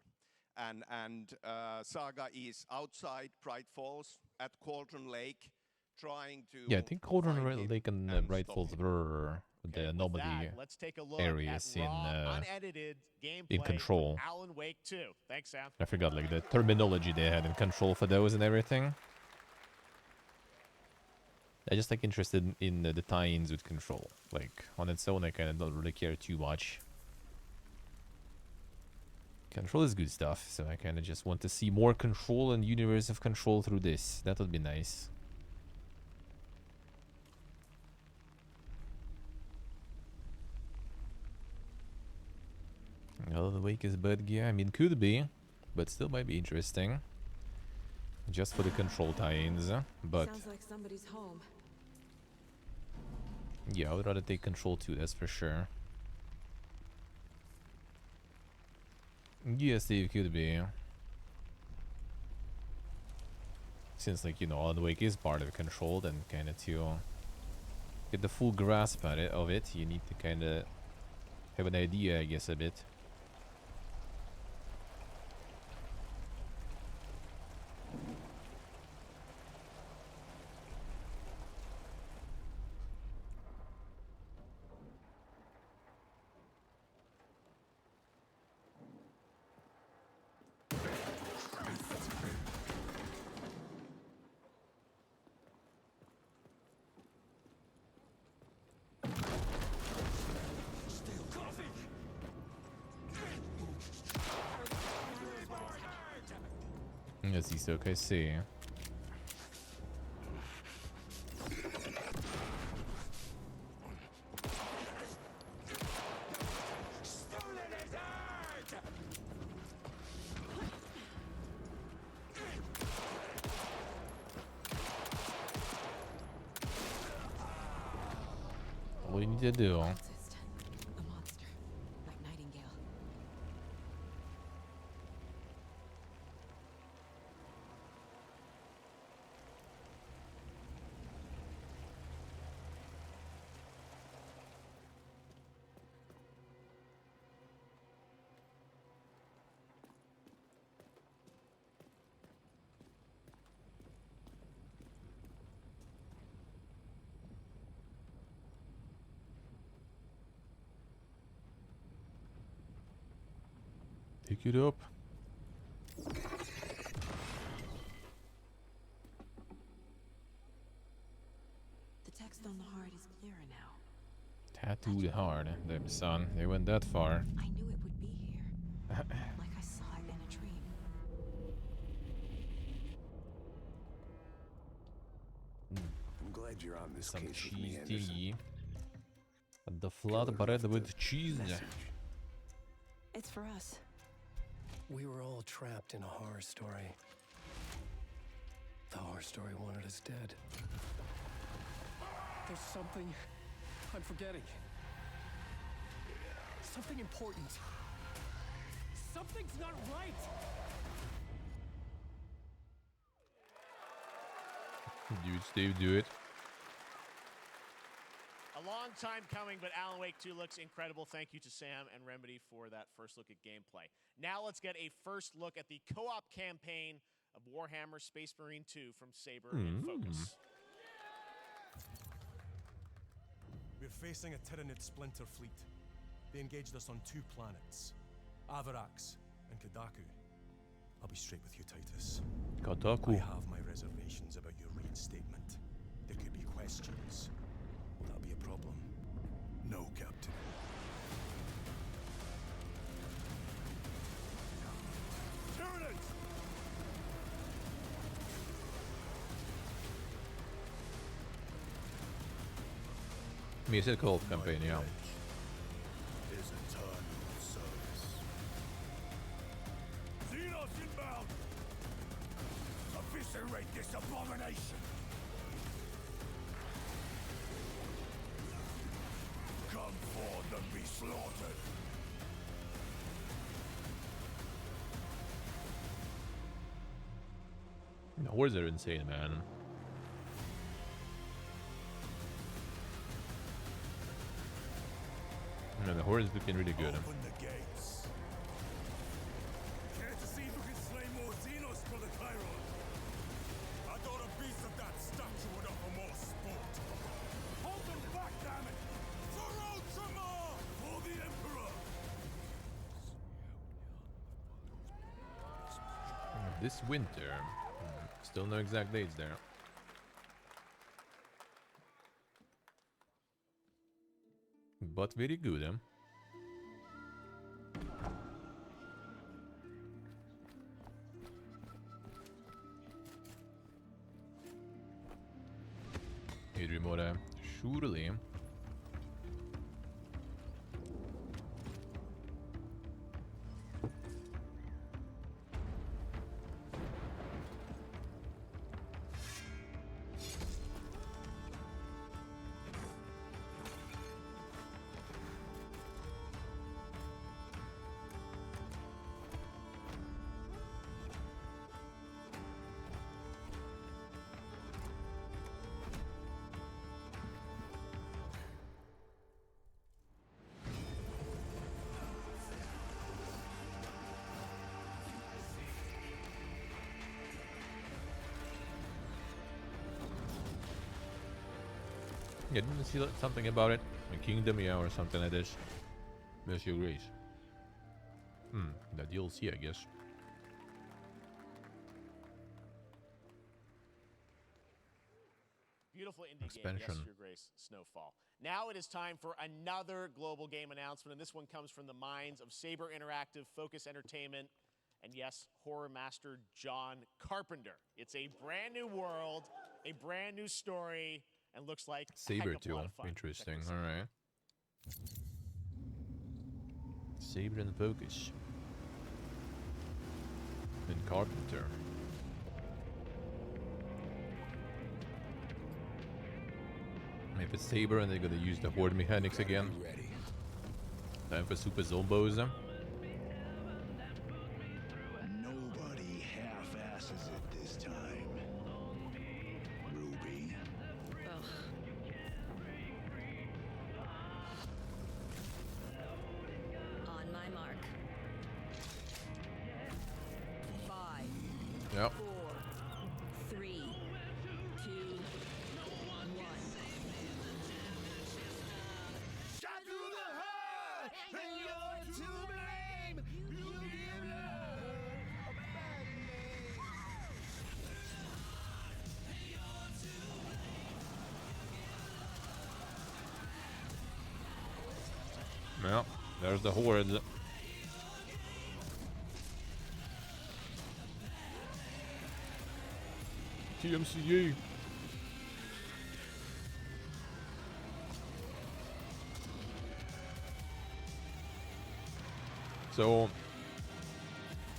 And Saga is outside Bright Falls at Cauldron Lake, trying to Yeah, I think Cauldron find him Lake and Bright Falls were the anomaly Let's take a look areas at in raw, unedited gameplay in Control. from Alan Wake 2. Thanks, Sam. I forgot like the terminology they had in Control for those and everything. I just like interested in the tie-ins with Control. Like on its own, I kind of don't really care too much. Control is good stuff, so I kind of just want to see more Control and universe of Control through this. That would be nice. Alan Wake is bad gear. I mean, could be, but still might be interesting. Just for the Control tie-ins, but Sounds like somebody's home. yeah, I would rather take Control too, that's for sure. Yes, Steve, could be. Since, like, you know, Alan Wake is part of controlled, and kind of to get the full grasp of it, you need to kind of have an idea, I guess, a bit. Yes, he's okay, see. What do you need to do? Pick it up. The text on the heart is clearer now. Tattooed hard. Damn, son. They went that far. I knew it would be here. Like I saw it in a dream. I'm glad you're on this Some case with me, cheese Anderson. tea. The flatbread with cheese. It's for us. We were all trapped in a horror story. The horror story wanted us dead. There's something I'm forgetting. Something important. Something's not right! Dude, Steve, do it. A long time coming, but Alan Wake 2 looks incredible. Thank you to Sam and Remedy for that first look at gameplay. Now let's get a first look at the co-op campaign of Warhammer Space Marine 2 from Saber and Focus. We're facing a Tyranid splinter fleet. They engaged us on 2 planets, Avarax and Kadaku. I'll be straight with you, Titus. Kadaku. I have my reservations about your reinstatement. There could be questions. Will that be a problem? No, Captain. Tyranids! Music Cult campaign, yeah. Is eternal service. Xenos inbound! Eviscerate this abomination! Come forth and be slaughtered! The hordes are insane, man. Yeah, the hordes looking really good. Open the gates. Care to see who can slay more Xenos for the Chiron? I thought a beast of that stature would offer more sport. Hold them back, damn it! For Ultramar! For the Emperor! This winter. Still no exact dates there. But very good, huh? Hydrimore, surely. Yeah, didn't you see something about it? A Kingdom, yeah, or something like this. Monsieur Grace. The DLC, I guess. Beautiful indie Expansion. game, yes, Your Grace, Snowfall. Now it is time for another global game announcement, and this one comes from the minds of Saber Interactive, Focus Entertainment, and yes, horror master John Carpenter. It's a brand new world, a brand new story, and looks like a heck Saber of a too. lot of fun. Interesting. Check this out. All right. Saber and Focus. And Carpenter. If it's Saber and they're gonna use the horde mechanics again. Time for Super Zombos. Nobody half-asses it this time. Ruby. On my mark. 5, Yep. 4, 3, 2, 1. Shot through the heart, and you're to blame. You give love a bad name. Well, there's the horde. TMCA. So,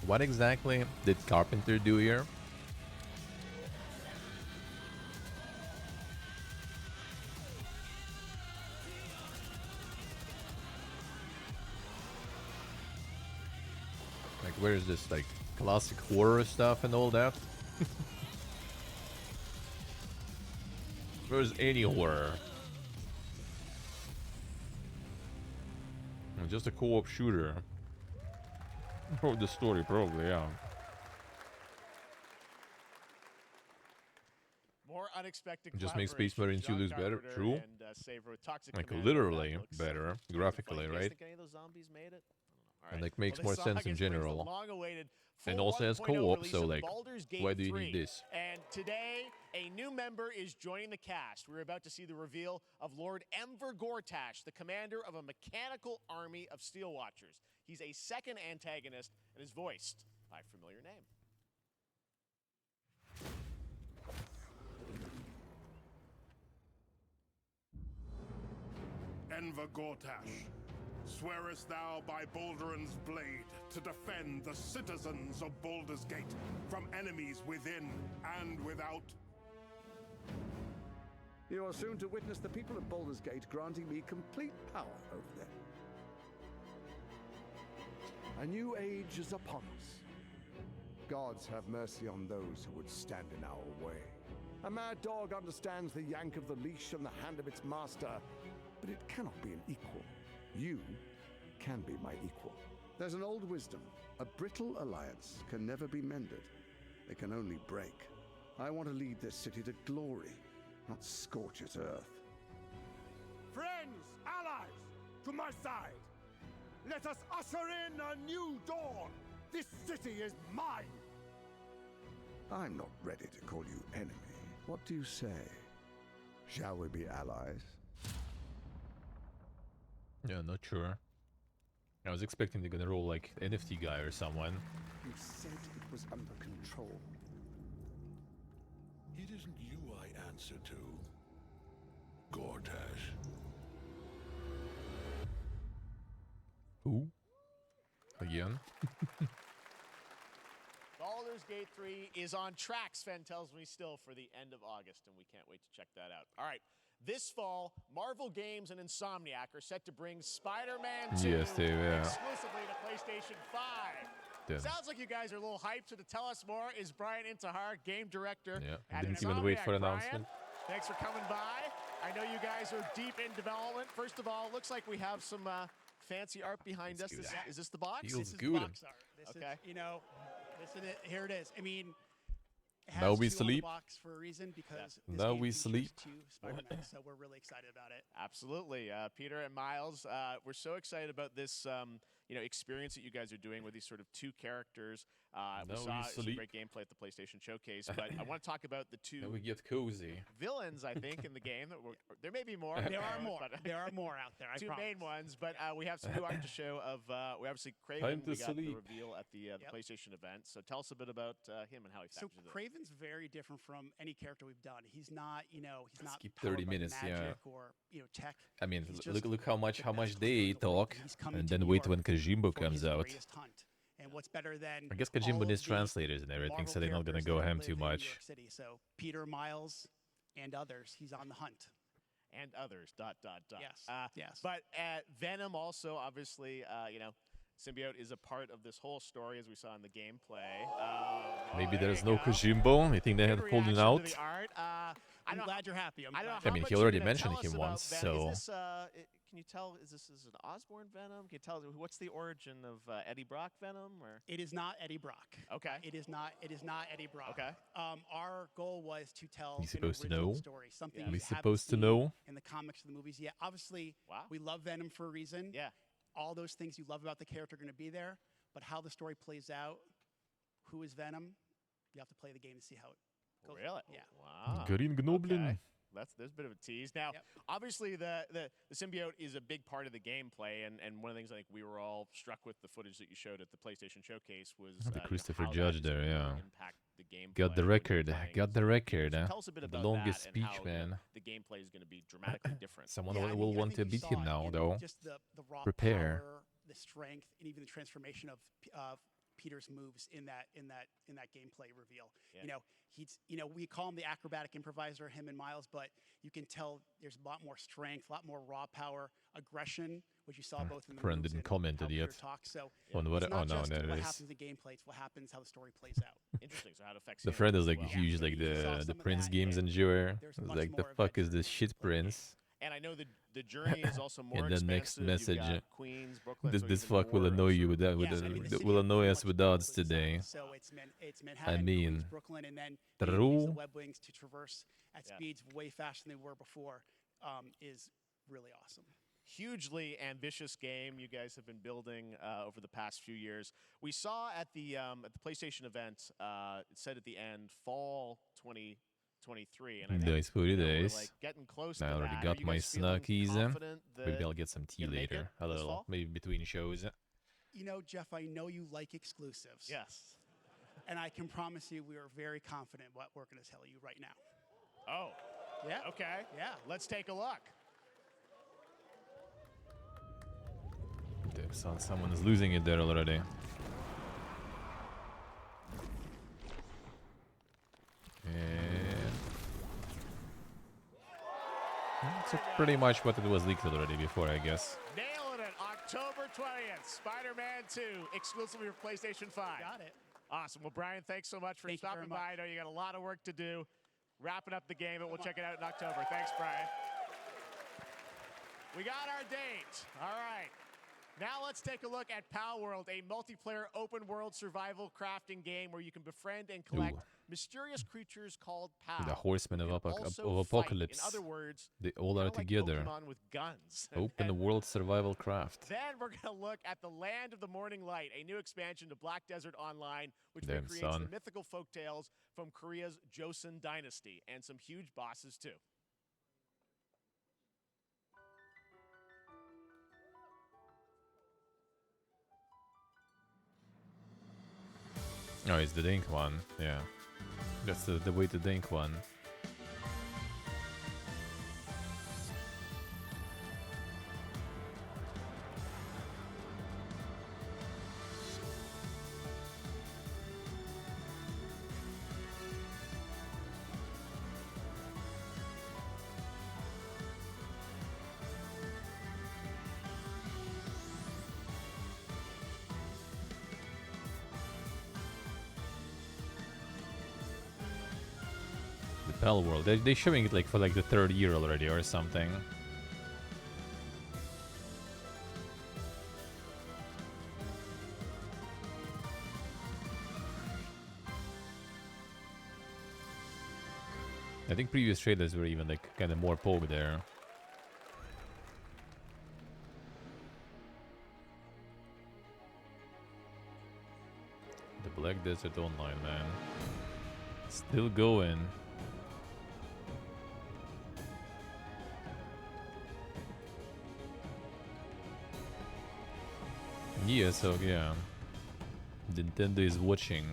what exactly did Carpenter do here? Like, where is this, like, classic horror stuff and all that? Where's any horror? Just a co-op shooter. Oh, the story, probably, yeah. More unexpected. It just makes Space collaboration. Marine 2 John looks better, Carpenter true. And, Saber, Toxic Like, Commando, literally that looks better, funny. graphically, You guys right? think any of those zombies made it? All And right. like makes Well, more this sense in August brings the general. long-awaited And full also has 1.0 co-op, release so of like, Baldur's Gate why do you 3. need this? And today, a new member is joining the cast. We're about to see the reveal of Lord Enver Gortash, the commander of a mechanical army of Steel Watchers. He's a second antagonist and is voiced by a familiar name. Enver Gortash, swearest thou by Balduran's blade to defend the citizens of Baldur's Gate from enemies within and without? You are soon to witness the people of Baldur's Gate granting me complete power over them. A new age is upon us. Gods have mercy on those who would stand in our way. A mad dog understands the yank of the leash and the hand of its master, but it cannot be an equal. You can be my equal. There's an old wisdom. A brittle alliance can never be mended. It can only break. I want to lead this city to glory, not scorch its earth. Friends, allies, to my side. Let us usher in a new dawn. This city is mine. I'm not ready to call you enemy. What do you say? Shall we be allies? Yeah, not sure. I was expecting they're gonna roll like NFT guy or someone. You said it was under control. It isn't you I answer to, Gortash. Who? Again? Baldur's Gate 3 is on track, Sven tells me, still for the end of August, and we can't wait to check that out. All right, this fall, Marvel Games and Insomniac are set to bring Spider-Man 2 Yes, they will. exclusively to PlayStation 5. Damn. Sounds like you guys are a little hyped, so to tell us more is Brian Intihar, game director Yeah, at didn't even wait for Insomniac. an Brian, announcement. thanks for coming by. I know you guys are deep in development. First of all, it looks like we have some fancy art behind us. Is this the box? Feels This is good. box art. This Okay. is, you know, here it is. I mean, has Now we 2 on the sleep. box for a reason because this Now game we features sleep. 2 Spider-Men, so we're really excited about it. Absolutely. Peter and Miles, we're so excited about this experience that you guys are doing with these sort of 2 characters. We Now saw we some sleep. great gameplay at the PlayStation Showcase, but I want to talk about the 2 Now we get cozy. villains, I think, in the game. There may be more. There are who knows, more. but- There are more out there. I 2 promise. main ones, but we have some new art to show of, we obviously, Craven, Time to we got the sleep. reveal at the PlayStation event. So tell us a bit about him and how he So factors in. Craven's very different from any character we've done. He's not, he's not Skip powered 30 by minutes, yeah. magic or tech. I mean, He's look just how much they the talk, He's coming and to then New wait York when Kojimbo for comes his out. greatest hunt. And what's better than I guess all Kojimbo of needs the translators and everything, Marvel so they're not gonna characters go that ham live too in New much. York City. So Peter, Miles, and others. He's on the hunt. And others, ... Yes. Yes. But Venom also, obviously, Symbiote is a part of this whole story, as we saw in the gameplay. Maybe there there's you no go. Kojimbo. You think they had Good pulled him reaction out? to the art. I'm glad you're happy. I don't know I how mean, much he you're already gonna mentioned tell us him about once, Venom. so- Is this, can you tell? Is this an Osborn Venom? Can you tell what's the origin of Eddie Brock Venom? Or It is not Eddie Brock. Okay. It is not Eddie Brock. Okay. Our goal was to tell He's an supposed to original know? story, something Yeah. you He's haven't supposed to seen know? in the comics or the movies yet. Obviously, Wow. we love Venom for a reason. Yeah. All those things you love about the character are going to be there, but how the story plays out, who is Venom, you have to play the game to see how it goes. Really? Yeah. Wow. Green Goblin. Okay. There's a bit of a tease. Now, obviously, the symbiote is a big part of the gameplay, and one of the things I think we were all struck with the footage that you showed at the PlayStation Showcase was The Christopher how Judge that there, is gonna yeah. impact the gameplay Got the when you're record. playing. Got the record. So tell us a bit The about longest that and speech, how man. the gameplay is going to be dramatically different. Someone Yeah, I will mean, I want think to we beat saw him it now, in though. Just the raw Prepare. power, the strength, and even the transformation of Peter's moves in that gameplay reveal. Yeah. We call him the acrobatic improviser, him and Miles, but you can tell there's a lot more strength, a lot more raw power, aggression, which you saw both in the Friend moves didn't and comment how it Peter yet. talks. So On what? it's Oh not no, just there what it happens is. in the gameplay; it's what happens, how the story plays out. Interesting. So how it affects The him friend as is like well. huge, like You saw the some of Prince that, Games and enjoyer. there's It's much like the more fuck is this shit, Prince? And I know the journey is also more And the next expansive. You've message, got Queens, Brooklyn, this so this even fuck will more annoy you with that. Yes, I mean, the city Will is annoy very us much with globally odds today. designed. So it's Manhattan, mean, Queens, Brooklyn, and then being able to use the web wings to traverse at speeds way faster than they were before is really awesome. Hugely ambitious game you guys have been building over the past few years. We saw at the PlayStation event, it said at the end, fall 2023, and I think Days, 40 we're days. like getting close I to already that. got Are you my guys feeling snackies. confident Maybe that I'll get some tea you're gonna make later. it A this little, fall? maybe between shows. Jeff, I know you like exclusives. Yes. And I can promise you we are very confident what we're going to tell you right now. Oh. Yeah. Okay. Yeah. Let's take a look. Damn, son, someone is losing it there already. And it's pretty much what it was leaked already before, I guess. Nailing it. October 20th. Spider-Man 2, exclusively for PlayStation 5. Got it. Awesome. Well, Brian, thanks so much for stopping by. I know you got a lot of work to do. Wrapping up the game, and we'll check it out in October. Thanks, Brian. We got our date. All right. Now let's take a look at Pal World, a multiplayer open-world survival crafting game where you can befriend and collect mysterious creatures called Pal. The Horsemen of Also Apocalypse. Fight. In other words, they all are like together. Pokemon with guns. Open world survival craft. Then we're going to look at the Land of the Morning Light, a new expansion to Black Desert Online, which Damn, recreates son. the mythical folktales from Korea's Joseon dynasty, and some huge bosses too. Oh, it's the Dink one. Yeah. That's the way to Dink one. Pal World. They're showing it like for like the third year already or something. I think previous trailers were even like kind of more poke there. The Black Desert Online, man. Still going. Yeah, so yeah. Nintendo is watching.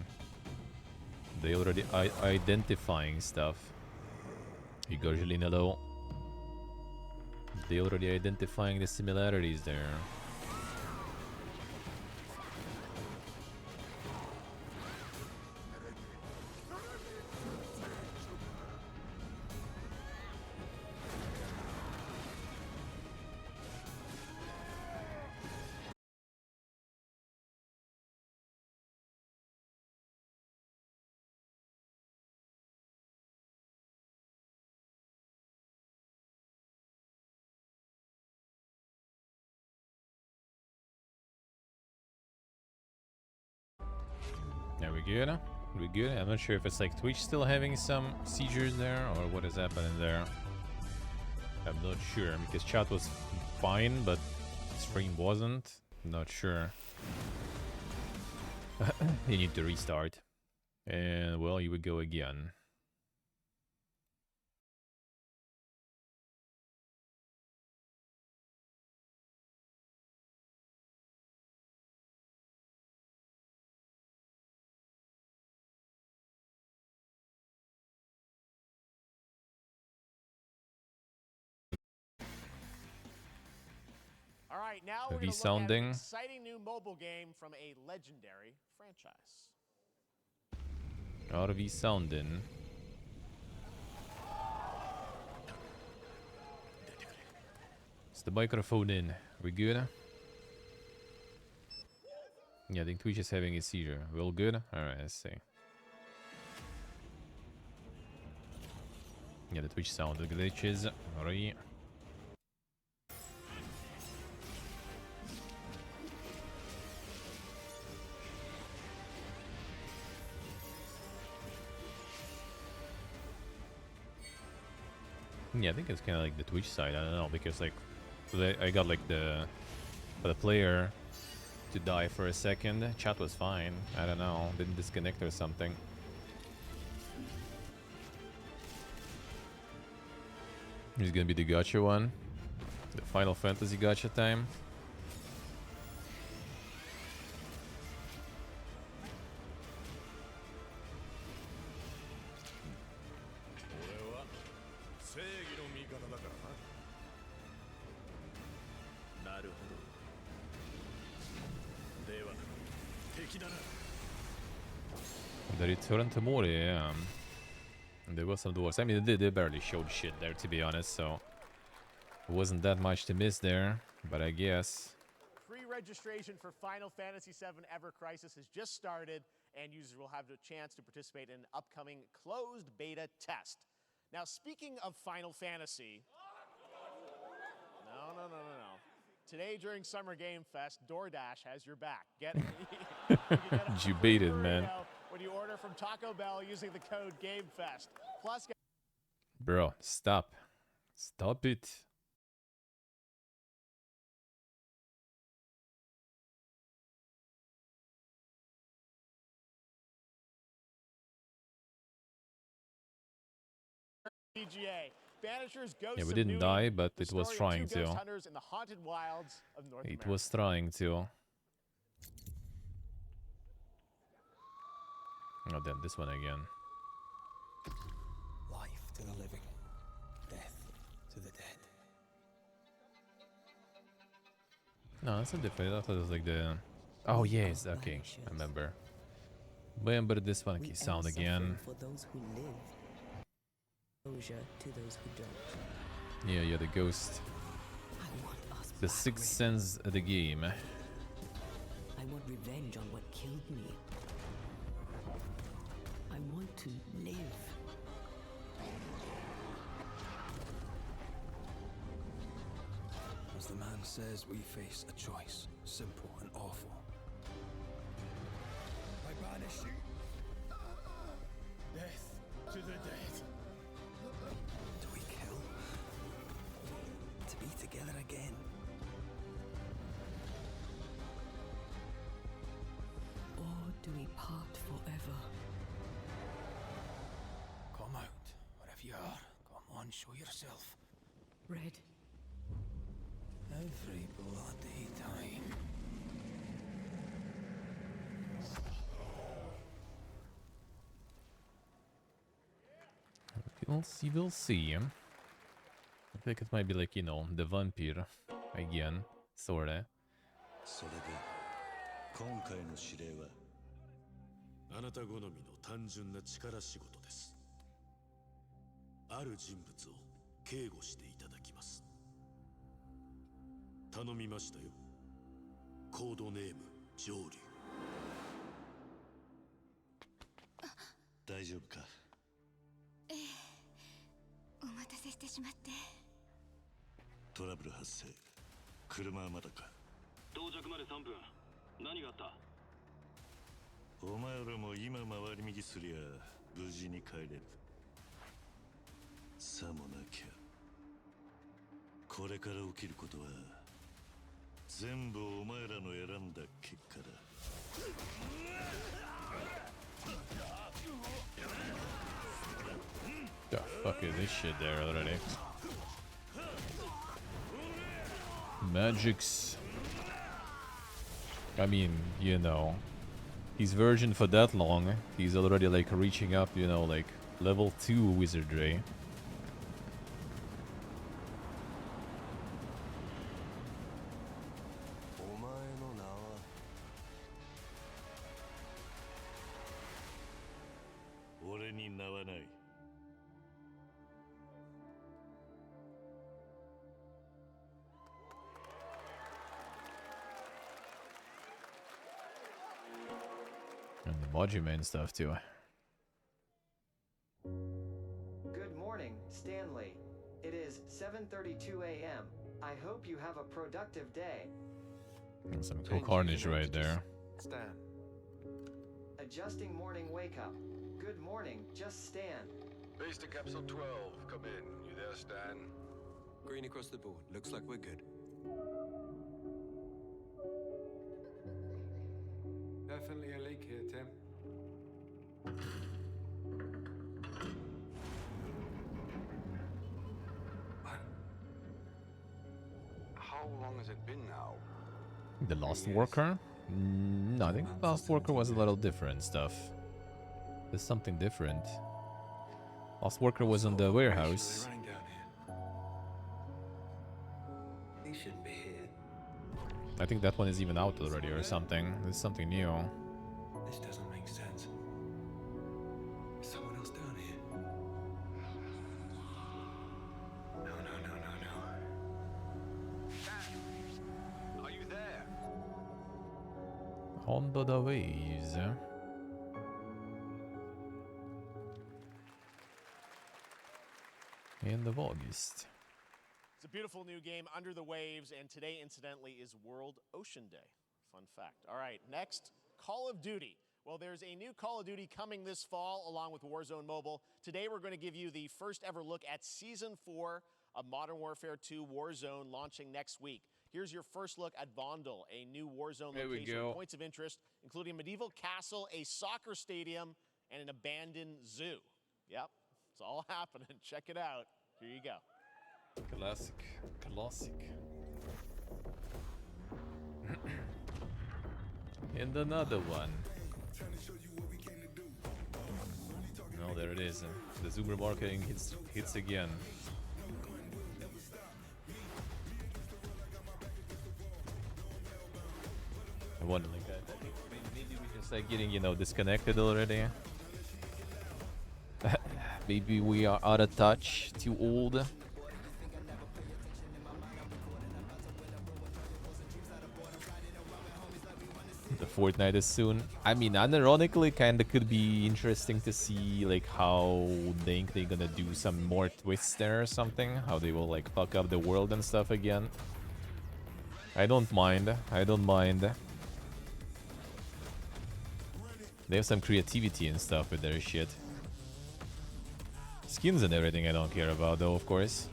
They already identifying stuff. Igor Gelinello. They already identifying the similarities there. There we go. We good. I'm not sure if it's like Twitch still having some seizures there or what is happening there. I'm not sure because chat was fine, but stream wasn't. Not sure. You need to restart. And well, you would go again. All right, now we're V going to look at an sounding. exciting new mobile game from a legendary franchise. RV sounding. Is the microphone in? We good? Yeah, I think Twitch is having a seizure. We all good? Alright, let's see. Yeah, the Twitch sound glitches. Alright. Yeah, I think it's kind of like the Twitch side. I don't know because like I got like the player to die for a second. Chat was fine. I don't know, didn't disconnect or something. He's gonna be the gacha one, the Final Fantasy gacha time. The return to Mori, yeah. There was some dwarves. I mean, they barely showed shit there, to be honest, so it wasn't that much to miss there, but I guess. Pre-registration for Final Fantasy VII Ever Crisis has just started, and users will have the chance to participate in an upcoming closed beta test. Now, speaking of Final Fantasy... No. Today during Summer Game Fest, DoorDash has your back. Get You baited, man. When you order from Taco Bell using the code GameFest. Plus, Bro, stop. Stop it. PGA. Banishers, Ghosts Yeah, we of didn't Newton, die, but the it was story of trying two ghost to. hunters in the haunted wilds of North It America. was trying to. Oh damn, this one again. Life to the living, death to the dead. No, it's not different. I thought it was like the... Oh yes, okay, I remember. Remember this funky sound again. For those who live, exposure to those who don't. Yeah, the ghost. The sixth sense of the game. I want revenge on what killed me. I want to live. As the man says, we face a choice, simple and awful. I banish you. Death to the dead. to be together again. Or do we part forever? Come out, wherever you are. Come on, show yourself. Red. Every bloody time. We'll see. I think it might be like, you know, the vampire again, sorta. それで今回の指令はあなた好みの単純な力仕事です。ある人物を警護していただきます。頼みましたよ。コードネーム上流。大丈夫か？ええ、お待たせしてしまって。トラブル発生。車はまだか？到着まで3分。何があった？お前らも今回り右すりゃ無事に帰れる。さもなきゃこれから起きることは全部お前らの選んだ結果だ。The fuck is this shit there already? Magics. I mean, you know, he's virgin for that long. He's already like reaching up, you know, like level 2 wizardry. And the Majima and stuff too. Good morning, Stanley. It is 7:32 a.m. I hope you have a productive day. And some cool carnage right there. Stan. Adjusting morning wake up. Good morning, just Stan. Base to capsule 12. Come in. You there, Stan? Green across the board. Looks like we're good. Definitely a leak here, Tim. How long has it been now? The Lost Worker? No, I think the Lost Worker was a little different stuff. There's something different. Lost Worker was on the warehouse. He shouldn't be here. I think that one is even out already or something. There's something new. This doesn't make sense. Is someone else down here? No. Are you there? Under the waves. In the August. It's a beautiful new game, Under the Waves, and today, incidentally, is World Ocean Day. Fun fact. All right, next, Call of Duty. Well, there's a new Call of Duty coming this fall, along with Warzone Mobile. Today, we're going to give you the first ever look at Season 4 of Modern Warfare 2 Warzone, launching next week. Here's your first look at Vondel, a new Warzone location with points of interest, including a medieval castle, a soccer stadium, and an abandoned zoo. Yep, it's all happening. Check it out. Here you go. Classic. And another one. No, there it is. The zoomer marketing hits again. I wonder, like, I think maybe we just like getting, you know, disconnected already. Maybe we are out of touch, too old. The Fortnite is soon. I mean, unironically, kinda could be interesting to see like how they're gonna do some more twists there or something. How they will like fuck up the world and stuff again. I don't mind. They have some creativity and stuff with their shit. Skins and everything I don't care about though, of course.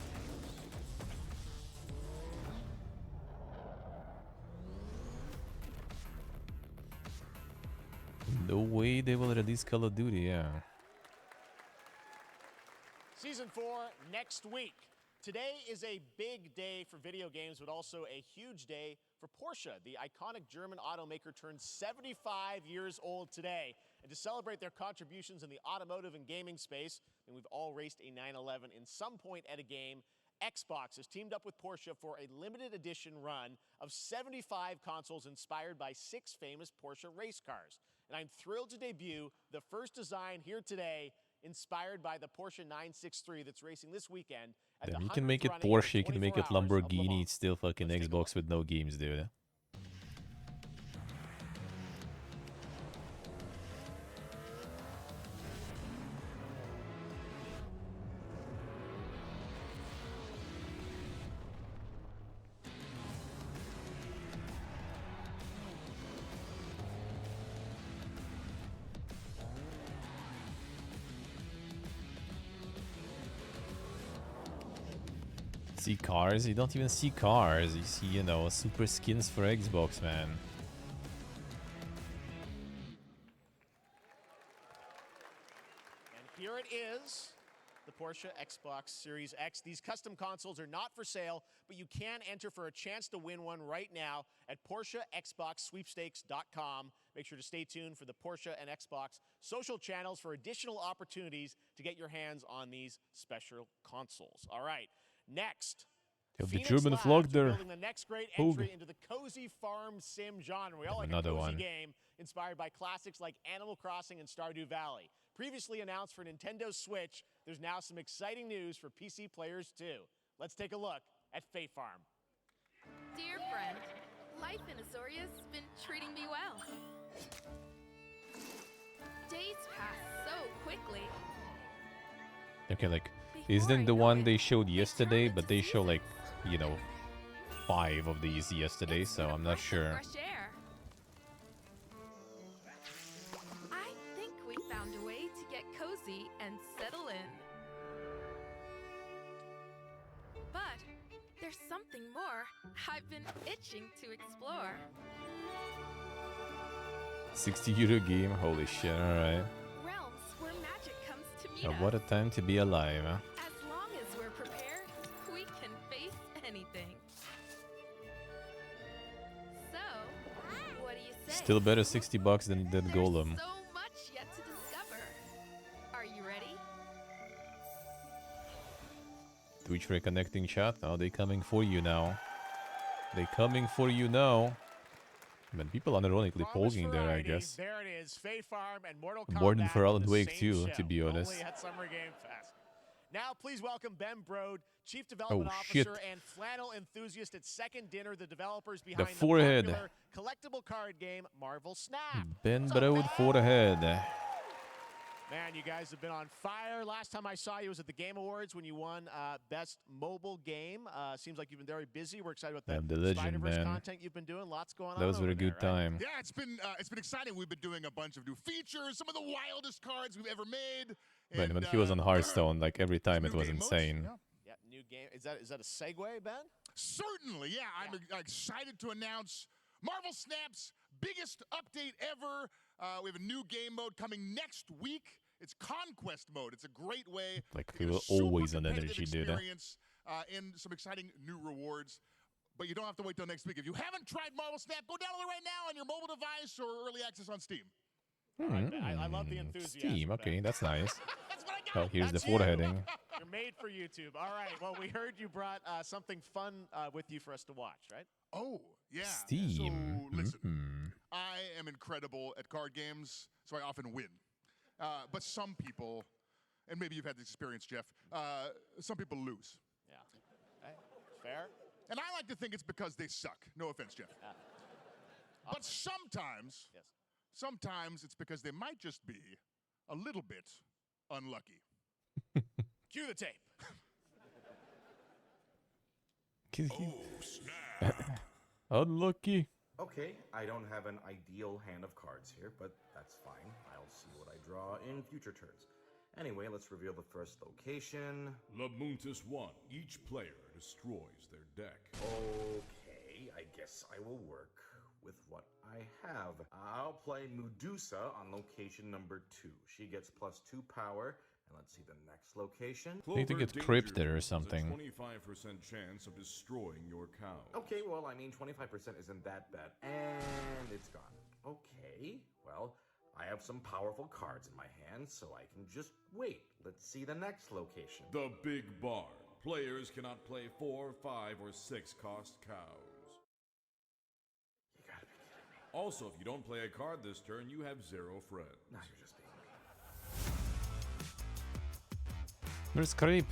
The way they will release Call of Duty, yeah. Season 4 next week. Today is a big day for video games, but also a huge day for Porsche. The iconic German automaker turned 75 years old today. And to celebrate their contributions in the automotive and gaming space, and we've all raced a 911 in some point at a game, Xbox has teamed up with Porsche for a limited edition run of 75 consoles inspired by 6 famous Porsche race cars. And I'm thrilled to debut the first design here today inspired by the Porsche 963 that's racing this weekend. At Damn, the you can make it 100th running of Porsche, the you can make it 24 Hours of Le Lamborghini, Mans. it's still fucking Xbox with no games, dude. See cars? You don't even see cars. You see, you know, super skins for Xbox, man. And here it is, the Porsche Xbox Series X. These custom consoles are not for sale, but you can enter for a chance to win one right now at PorscheXboxSweepstakes.com. Make sure to stay tuned for the Porsche and Xbox social channels for additional opportunities to get your hands on these special consoles. All right. Next, Have the Phoenix German Labs flag are there. building the next great entry into the cozy farm sim genre. We all like Another a cozy one. game inspired by classics like Animal Crossing and Stardew Valley. Previously announced for Nintendo Switch, there's now some exciting news for PC players too. Let's take a look at Fae Farm. Dear friend, life in Azoria's been treating me well. Days pass so quickly. Okay, like, isn't the one they showed yesterday, but they show like, you know, 5 of these yesterday, so I'm not sure. Fresh air. I think we found a way to get cozy and settle in. But there's something more I've been itching to explore. 60 euro game, holy shit, alright. Realms where magic comes to meet us. What a time to be alive, huh? As long as we're prepared, we can face anything. So, what do you say? Still better 60 bucks than that Golem. So much yet to discover. Are you ready? Twitch reconnecting chat. Oh, they coming for you now. They coming for you now. Man, people unironically poking there, I guess. There it is, Fae Farm and Mortal Kombat. More than for Alan in the Wake same 2, show, to be honest. Only at Summer Game Fest. Now, please welcome Ben Brode, Chief Development Oh, Officer shit. and flannel enthusiast at Second Dinner, the developers behind the forehead. popular collectible card game Marvel Snap. Ben Brode forehead. Man, you guys have been on fire. Last time I saw you was at the Game Awards when you won Best Mobile Game. Seems like you've been very busy. We're excited about I'm the the legend, Spider-Verse man. content you've been doing. Lots going on. That was a over very there, good right? time. Yeah, it's been exciting. We've been doing a bunch of new features, some of the wildest cards we've ever made. Man, when he was on Hearthstone, like every time it was insane. Yeah, new game. Is that a segue, Ben? Certainly, yeah. I'm excited to announce Marvel Snap's biggest update ever. We have a new game mode coming next week. It's Conquest mode. It's a great way Like, to get we a were super always on competitive energy, dude. experience, and some exciting new rewards. But you don't have to wait till next week. If you haven't tried Marvel Snap, go download it right now on your mobile device or early access on Steam. I love the enthusiasm. Steam, okay, that's nice. Oh, here's That's the you. foreheading. You're made for YouTube. All right. Well, we heard you brought something fun with you for us to watch, right? Oh, yeah. Steam. So, listen, Mhm. I am incredible at card games, so I often win. But some people, and maybe you've had this experience, Jeff, some people lose. Yeah. Hey, fair. And I like to think it's because they suck. No offense, Jeff. But sometimes, sometimes it's because they might just be a little bit unlucky. Cue the tape. Unlucky. Okay, I don't have an ideal hand of cards here, but that's fine. I'll see what I draw in future turns. Anyway, let's reveal the first location. Lamuntis 1. Each player destroys their deck. Okay, I guess I will work with what I have. I'll play Medusa on location number 2. She gets +2 power. And let's see the next location. I need to get Crypt there or something. 25% chance of destroying your cow. Okay, well, I mean, 25% isn't that bad. And it's gone. Okay, well, I have some powerful cards in my hand, so I can just wait. Let's see the next location. The Big Barn. Players cannot play 4, 5, or 6 cost cows. You gotta be kidding me. Also, if you don't play a card this turn, you have 0 friends. Now you're just being mean. Where's Creep?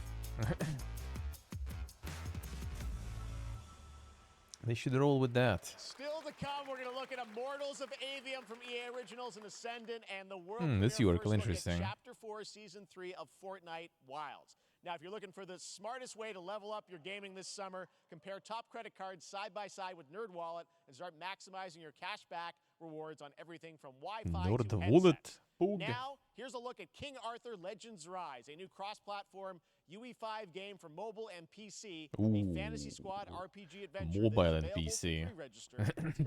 They should roll with that. Still to come, we're going to look at Immortals of Avium from EA Originals and Ascendant and the world This premiere York, first look at interesting. Chapter 4, Season 3 of Fortnite Wilds. Now, if you're looking for the smartest way to level up your gaming this summer, compare top credit cards side by side with NerdWallet and start maximizing your cashback rewards on everything from Wi-Fi to headsets. Now, here's a look at King Arthur Legends Rise, a new cross-platform UE5 game for mobile and PC, a Fantasy Squad RPG adventure. Mobile and PC.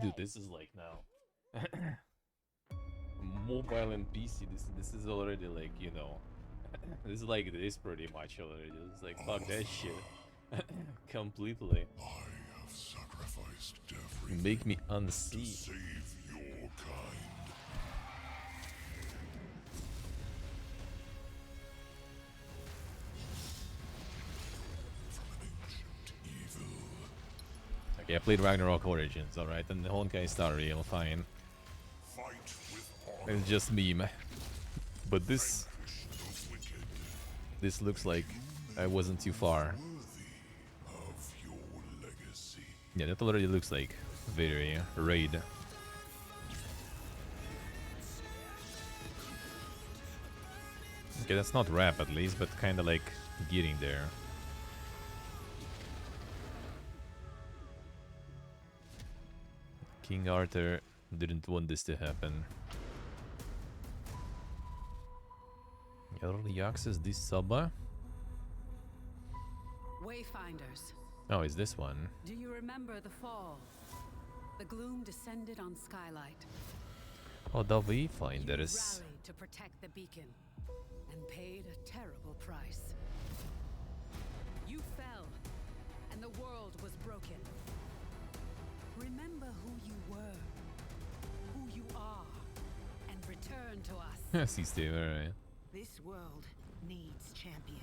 Dude, this is like now. Mobile and PC. This is already like, you know. This is like this pretty much already. It's like fuck that shit. Completely. I have sacrificed everything Make me unsee. to save your kind. From an ancient evil. Okay, I played Ragnarok Origins, alright, and the Honkai Star Rail, fine. Fight with honor. It's just meme. But this looks like I wasn't too far. Of your legacy. Yeah, that already looks like very raid. Okay, that's not rap at least, but kinda like getting there. King Arthur didn't want this to happen. Early access this Saba? Wayfinders. Oh, it's this one. Do you remember the fall? The gloom descended on Skylight. Oh, the You Wayfinders. rallied to protect the beacon and paid a terrible price. You fell, and the world was broken. Remember who you were, who you are, and return to us. See, Steve, alright. This world needs champions.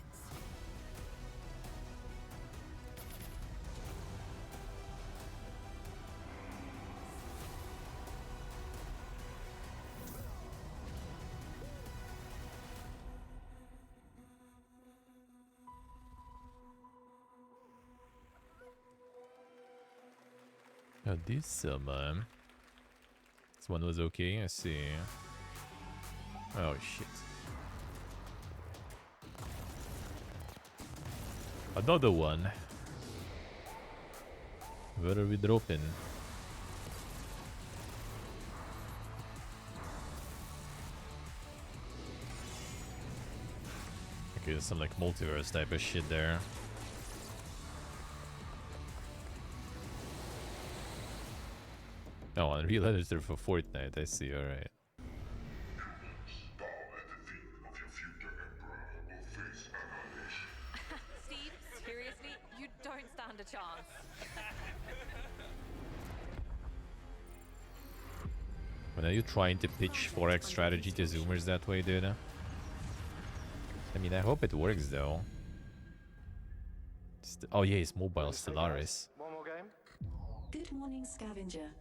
Oh, this this one was okay, I see. Oh shit. Another one. Where are we dropping? Okay, there's some like multiverse type of shit there. Oh, Unreal Editor for Fortnite, I see, alright. Steve, seriously, you don't stand a chance. But are you trying to pitch 4x strategy to Zoomers that way, dude? I mean, I hope it works, though. Oh yeah, it's mobile Stellaris. One more game? Good morning, Scavenger.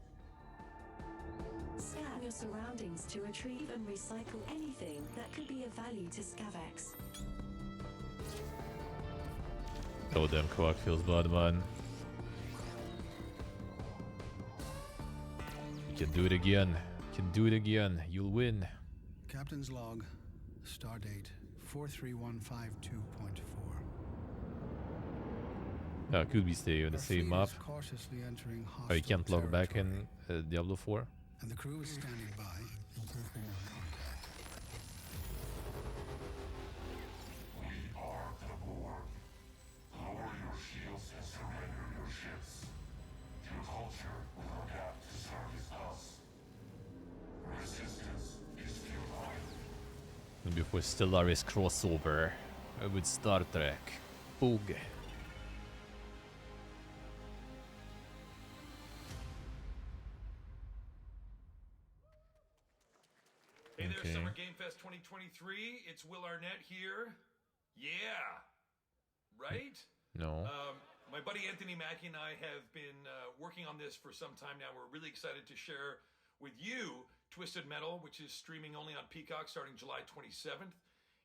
Scan your surroundings to retrieve and recycle anything that could be of value to Scavex. Oh damn, Quack feels bad, man. You can do it again. You can do it again. You'll win. Captain's log, stardate 43152.4. Oh, could we stay on the same map? Cautiously entering Oh, you can't log back in territory, Diablo 4? and the crew is standing by in case they want contact. We are the Borg. Lower your shields and surrender your ships. Your culture will adapt to service before Stellaris crossover with Star Trek. Boog. Hey there, Summer Game Fest 2023. It's Will Arnett here. Yeah. Right? No. My buddy Anthony Mackie and I have been working on this for some time now. We're really excited to share with you Twisted Metal, which is streaming only on Peacock starting July 27th.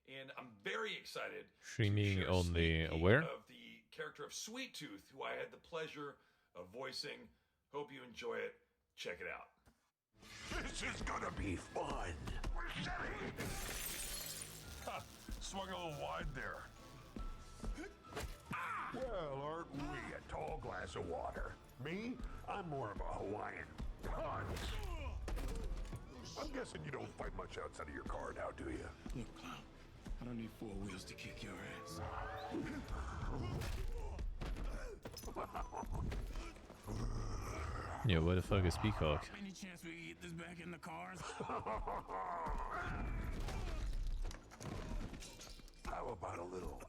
And I'm very excited Streaming to share a only sneak peek where? of the character of Sweet Tooth, who I had the pleasure of voicing. Hope you enjoy it. Check it out. This is gonna be fun. Ha, swung a little wide there. Well, aren't we a tall glass of water? Me? I'm more of a Hawaiian punch. I'm guessing you don't fight much outside of your car now, do you? Look, clown, I don't need 4 wheels to kick your ass. Yeah, where the fuck is Peacock? Any chance we can get this back in the cars? How about a little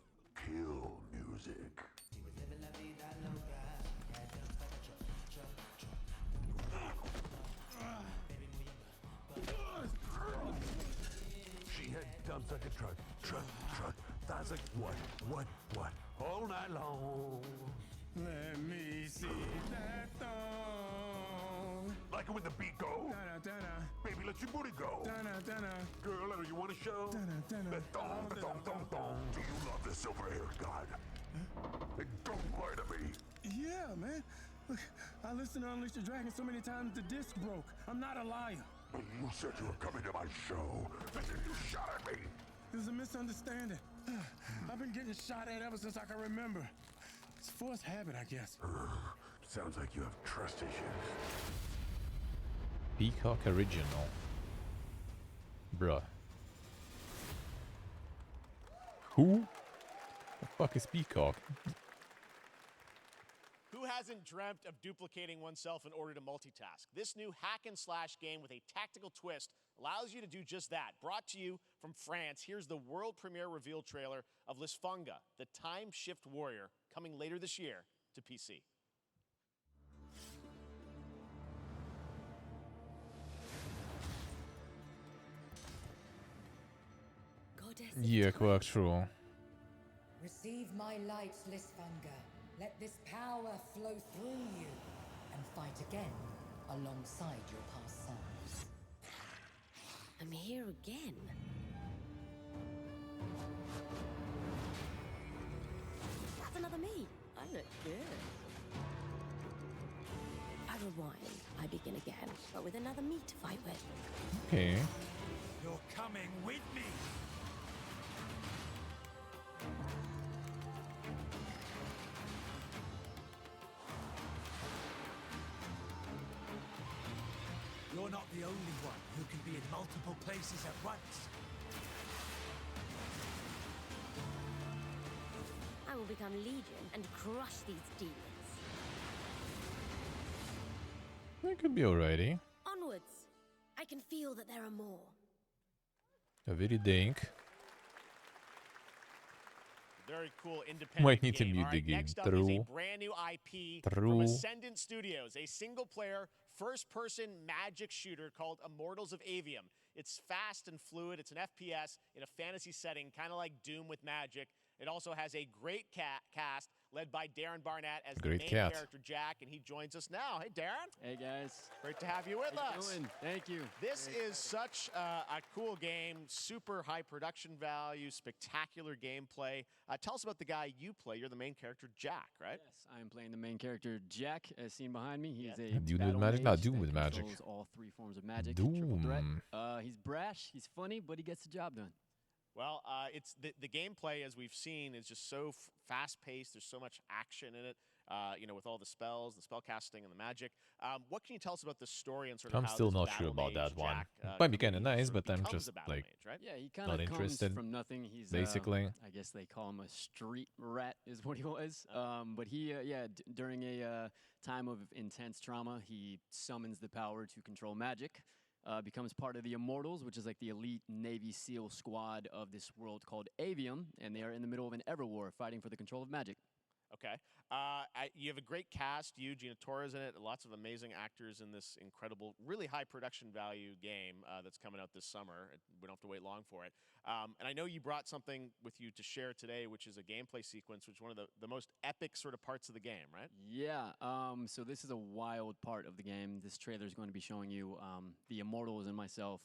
kill music? She had dumps like a truck. That's like what? All night long. Let me see that thong. Like it when the beat go? Baby, let your booty go. Girl, you want to show? The thong. Do you love the silver-haired god? Don't lie to me. Yeah, man. Look, I listened to Unleash the Dragon so many times the disc broke. I'm not a liar. You said you were coming to my show, and then you shot at me. It was a misunderstanding. I've been getting shot at ever since I can remember. It's forced habit, I guess. Sounds like you have trust issues. Peacock original. Bruh. Who? The fuck is Peacock? Who hasn't dreamt of duplicating oneself in order to multitask? This new hack and slash game with a tactical twist allows you to do just that. Brought to you from France, here's the world premiere reveal trailer of Lisfunga, the time shift warrior, coming later this year to PC. Yeah, quite true. Receive my light, Lisfunga. Let this power flow through you and fight again alongside your past selves. I'm here again. That's another me. I look good. I rewind. I begin again, but with another me to fight with. Okay. You're coming with me. You're not the only one who can be in multiple places at once. I will become Legion and crush these demons. That could be alrighty. Onwards. I can feel that there are more. A very dank. Very cool independent Might need to game. mute All the right, game. next up is a True. brand new IP True. from Ascendant Studios, a single-player, first-person magic shooter called Immortals of Avium. It's fast and fluid. It's an FPS in a fantasy setting, kind of like Doom with magic. It also has a great cast led by Darren Barnett as the Great main cat. character Jack, and he joins us now. Hey, Darren. Hey, guys. Great to have you with How you us. doing? Thank you. This Very is such a cool game, super high production value, spectacular gameplay. Tell us about the guy you play. You're the main character, Jack, right? Yes, I'm playing the main character, Jack, as seen behind me. He's a Doom with battle magic? mage No, Doom that with magic. controls all 3 forms of magic. Triple threat. Doom. He's brash, he's funny, but he gets the job done. Well, it's the gameplay, as we've seen, is just so fast-paced. There's so much action in it, with all the spells, the spell casting, and the magic. What can you tell us about the story and sort of I'm how still this not sure battle about that mage one. Jack, Might be kind of sort nice, of but I'm becomes just a battle like mage, right? Yeah, he kind not of comes interested. from nothing. He's basically. I guess they call him a street rat, is what he was. But he, during a time of intense trauma, he summons the power to control magic. becomes part of the Immortals, which is like the elite Navy SEAL squad of this world called Avium, and they are in the middle of an Everwar fighting for the control of magic. Okay. You have a great cast. You, Gina Torres in it. Lots of amazing actors in this incredible, really high production value game that's coming out this summer. We don't have to wait long for it. And I know you brought something with you to share today, which is a gameplay sequence, which is one of the most epic sort of parts of the game, right? Yeah. So this is a wild part of the game. This trailer is going to be showing you the Immortals and myself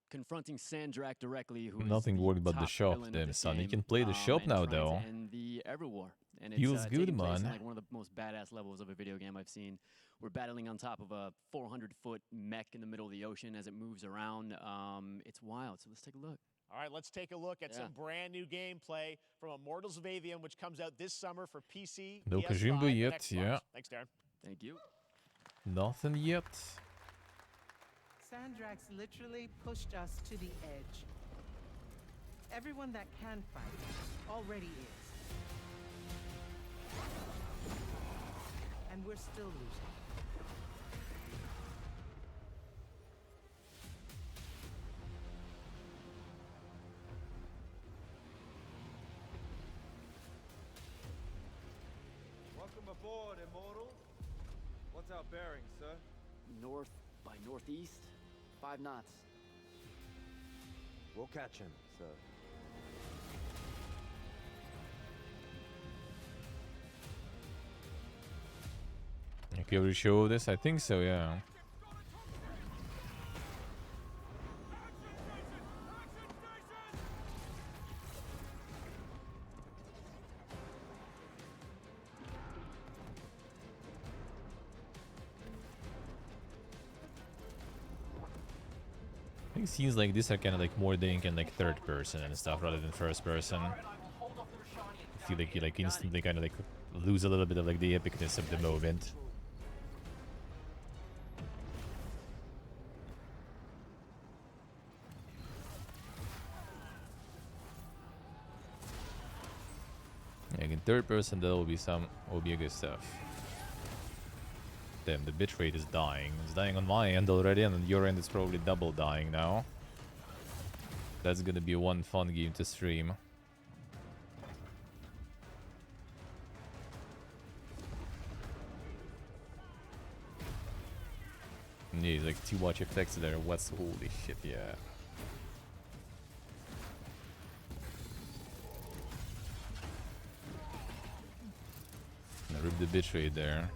confronting Sandrak directly, who is Nothing the worried about the top shop, villain of damn this son. You game, can play the shop and now, trying to though. end the Everwar. And Feels it's good, taking place in, man. like one of the most badass levels of a video game I've seen. We're battling on top of a 400-foot mech in the middle of the ocean as it moves around. It's wild, so let's take a look. All right, let's take a look at some brand new gameplay from Immortals of Avium, which comes out this summer for PC, No PS5, Kojimbo and yet, Xbox. yeah. Thanks, Darren. Thank you. Nothing yet. Sandrax literally pushed us to the edge. Everyone that can fight already is. And we're still losing. Welcome aboard, Immortal. What's our bearing, sir? North by northeast, 5 knots. We'll catch him, sir. Can you already show this? I think so, yeah. I think scenes like this are kind of like more think in like third person and stuff rather than first person. I feel like you like instantly kind of like lose a little bit of like the epicness of the moment. Like in third person, there will be good stuff. Damn, the bitrate is dying. It's dying on my end already, and on your end it's probably double dying now. That's gonna be one fun game to stream. Yeah, like too much effects there. What's holy shit? Yeah. Rip the bitrate there.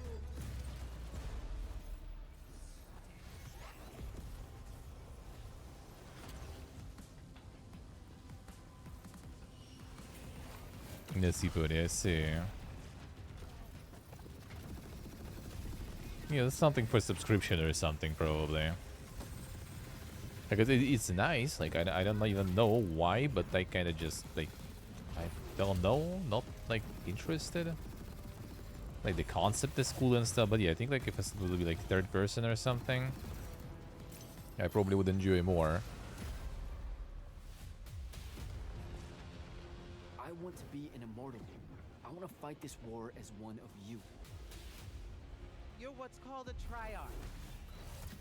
Sì, pure, sì. Yeah, that's something for subscription or something, probably. Because it's nice. Like, I don't even know why, but I kind of just, like, I don't know. Not, like, interested. Like, the concept is cool and stuff, but yeah, I think, like, if it would be, like, third person or something, I probably would enjoy more. I want to be an immortal. I want to fight this war as one of you. You're what's called a Triarch.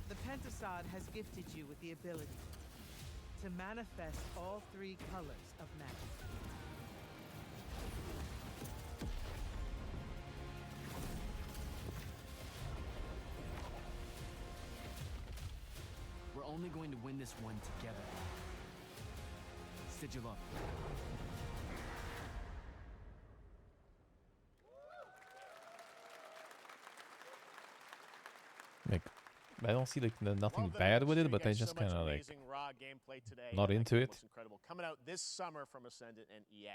The Pentasod has gifted you with the ability to manifest all 3 colors of magic. We're only going to win this one together. Sigil up. Like, I don't see like nothing bad with it, but I just kind of like not into it. Incredible. Coming out this summer from Ascendant and EA.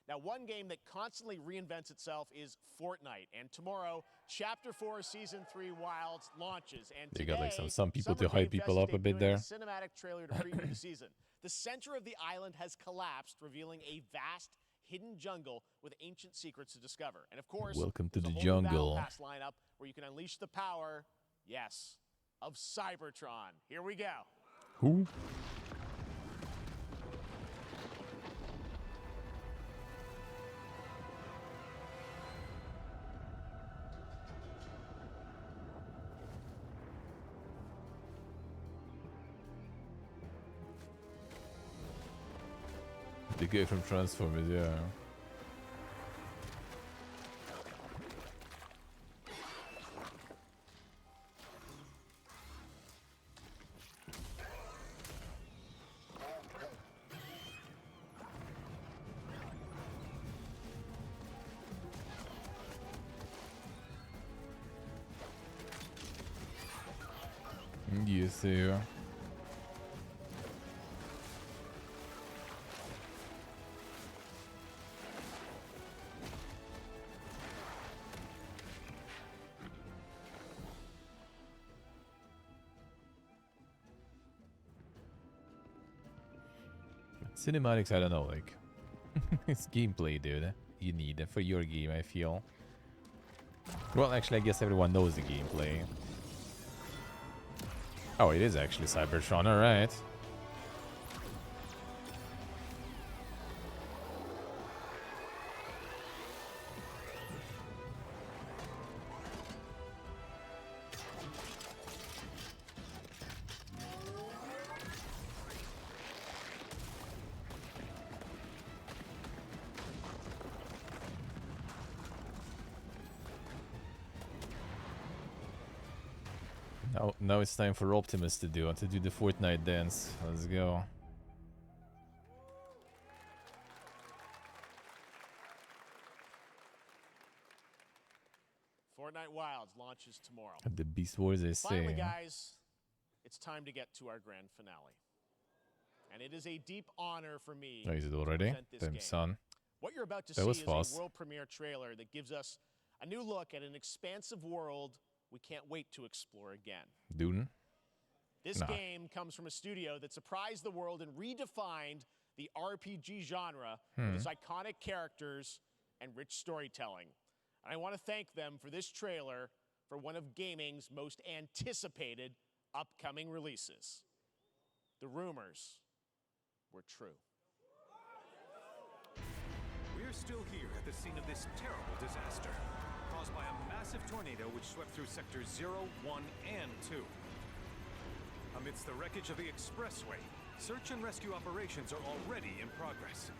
Now, one game that constantly reinvents itself is Fortnite, and tomorrow, Chapter 4 Season 3 Wilds launches. And They today, got like some people to Summer hype Game people Fest up a bit debuted there. A cinematic trailer to preview the season. The center of the island has collapsed, revealing a vast hidden jungle with ancient secrets to discover. And of course, Welcome to there's the a whole new jungle. Battle Pass lineup where you can unleash the power, yes, of Cybertron. Here we go. Who? guy from Transformers, yeah. Yes, sir. Cinematics, I don't know, like it's gameplay, dude. You need it for your game, I feel. Well, actually, I guess everyone knows the gameplay. Oh, it is actually Cybertron, alright. Now it's time for Optimus to do the Fortnite dance. Let's go. Fortnite Wilds launches tomorrow. The Beast Wars, I say. Finally, guys, it's time to get to our grand finale. And it is a deep honor for me Oh, is it to already? present this Damn, game. son. What you're about to That see was is fast. a world premiere trailer that gives us a new look at an expansive world we can't wait to explore again. Dune? This Nah. game comes from a studio that surprised the world and redefined the RPG genre with its iconic characters and rich storytelling. And I want to thank them for this trailer for one of gaming's most anticipated upcoming releases. The rumors were true. We're still here at the scene of this terrible disaster, caused by a massive tornado which swept through sectors 0, 1, and 2. Amidst the wreckage of the expressway, search and rescue operations are already in progress.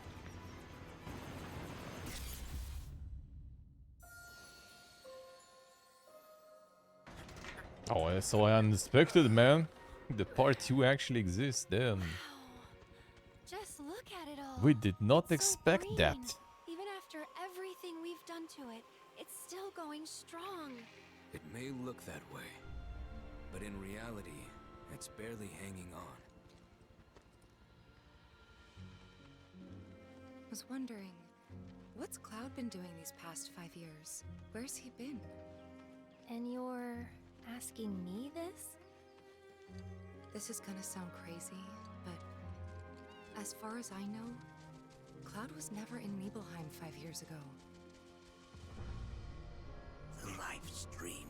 Oh, that's so unexpected, man. The part 2 actually exists, damn. Just look at it all. We did not It's so expect green. that. Even after everything we've done to it, it's still going strong. It may look that way, but in reality, it's barely hanging on. Was wondering, what's Cloud been doing these past 5 years? Where's he been? And you're asking me this? This is gonna sound crazy, but as far as I know, Cloud was never in Nibelheim 5 years ago. The life stream.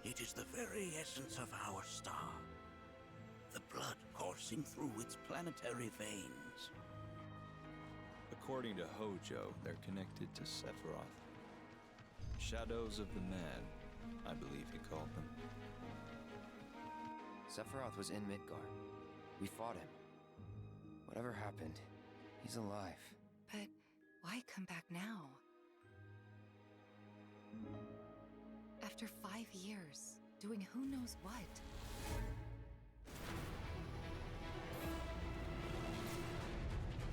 It is the very essence of our star. The blood coursing through its planetary veins. According to Hojo, they're connected to Sephiroth. Shadows of the Mad, I believe he called them. Sephiroth was in Midgard. We fought him. Whatever happened, he's alive. But why come back now? After 5 years, doing who knows what?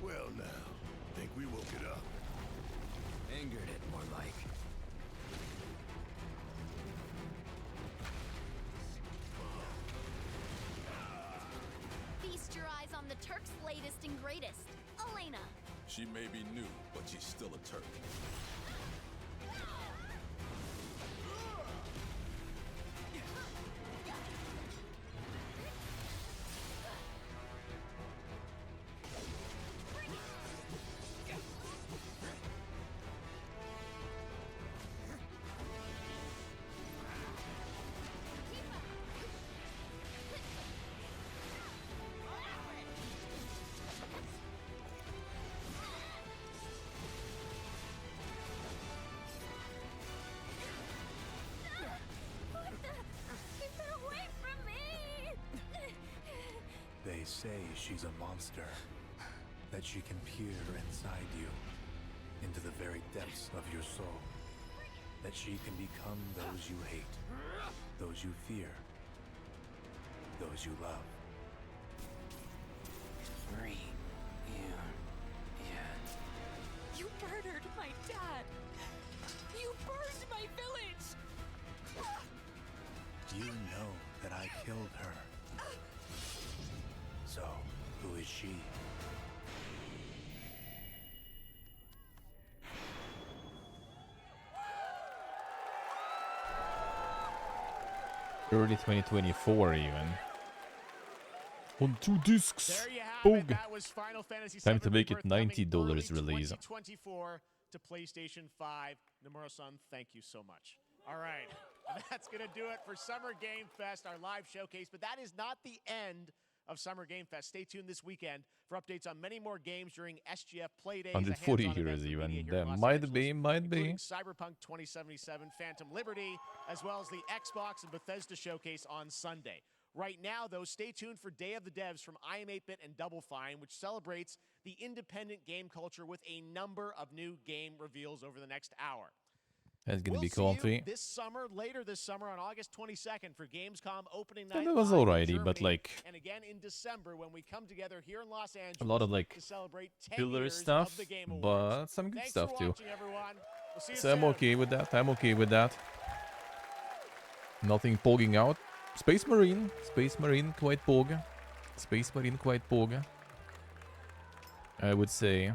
Well now, think we woke it up. Angered it, more like. Feast your eyes on the Turk's latest and greatest, Elena. She may be new, but she's still a Turk. Keep her away from me! They say she's a monster. that she can peer inside you, into the very depths of your soul. That she can become those you hate, those you fear, those you love. Free you yet. You murdered my dad! You burned my village! You know that I killed her. So, who is she? Early 2024 even. On 2 discs. There you have Boog. it. That was Final Fantasy Time VII to make it Rebirth coming $90 early release. 2024 to PlayStation 5. Nomura-san, thank you so much. All right. That's going to do it for Summer Game Fest, our live showcase. But that is not the end of Summer Game Fest. Stay tuned this weekend for updates on many more games during SGF Playdays. 140 heroes even. That might be. Including Cyberpunk 2077, Phantom Liberty, as well as the Xbox and Bethesda showcase on Sunday. Right now, though, stay tuned for Day of the Devs from IM8bit and Double Fine, which celebrates the independent game culture with a number of new game reveals over the next hour. That's gonna We'll be see you comfy. this summer, later this summer on August 22nd for Gamescom opening Yeah, night. that was live in alrighty, but, Germany, like, and again in December when we come together here in Los Angeles. a lot of like to celebrate 10 filler years stuff, of the Game Awards. but some good Thanks stuff for too. watching, everyone. We'll see you So I'm soon. okay with that. I'm okay with that. Nothing pogging out. Space Marine quite pog. Space Marine quite pog. I would say.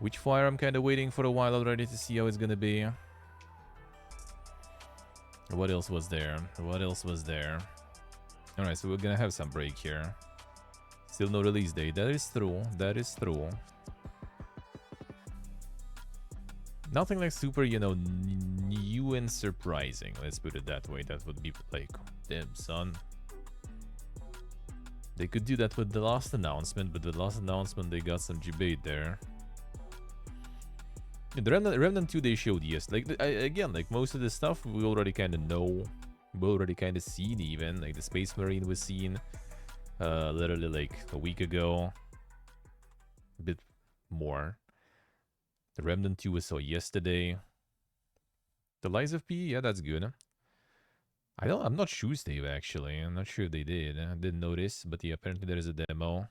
Witchfire I'm kind of waiting for a while already to see how it's gonna be. What else was there? What else was there? Alright, so we're gonna have some break here. Still no release date. That is true. That is true. Nothing like super, you know, new and surprising. Let's put it that way. That would be like, damn, son. They could do that with the last announcement, but the last announcement they got some debate there. Yeah, the Remnant 2 they showed, yes. Like, again, like most of the stuff we already kind of know. We already kind of seen even. Like the Space Marine was seen literally like a week ago. A bit more. The Remnant 2 we saw yesterday. The Lies of P, yeah, that's good. I'm not sure, Steve, actually. I'm not sure if they did. I didn't notice, but yeah, apparently there is a demo.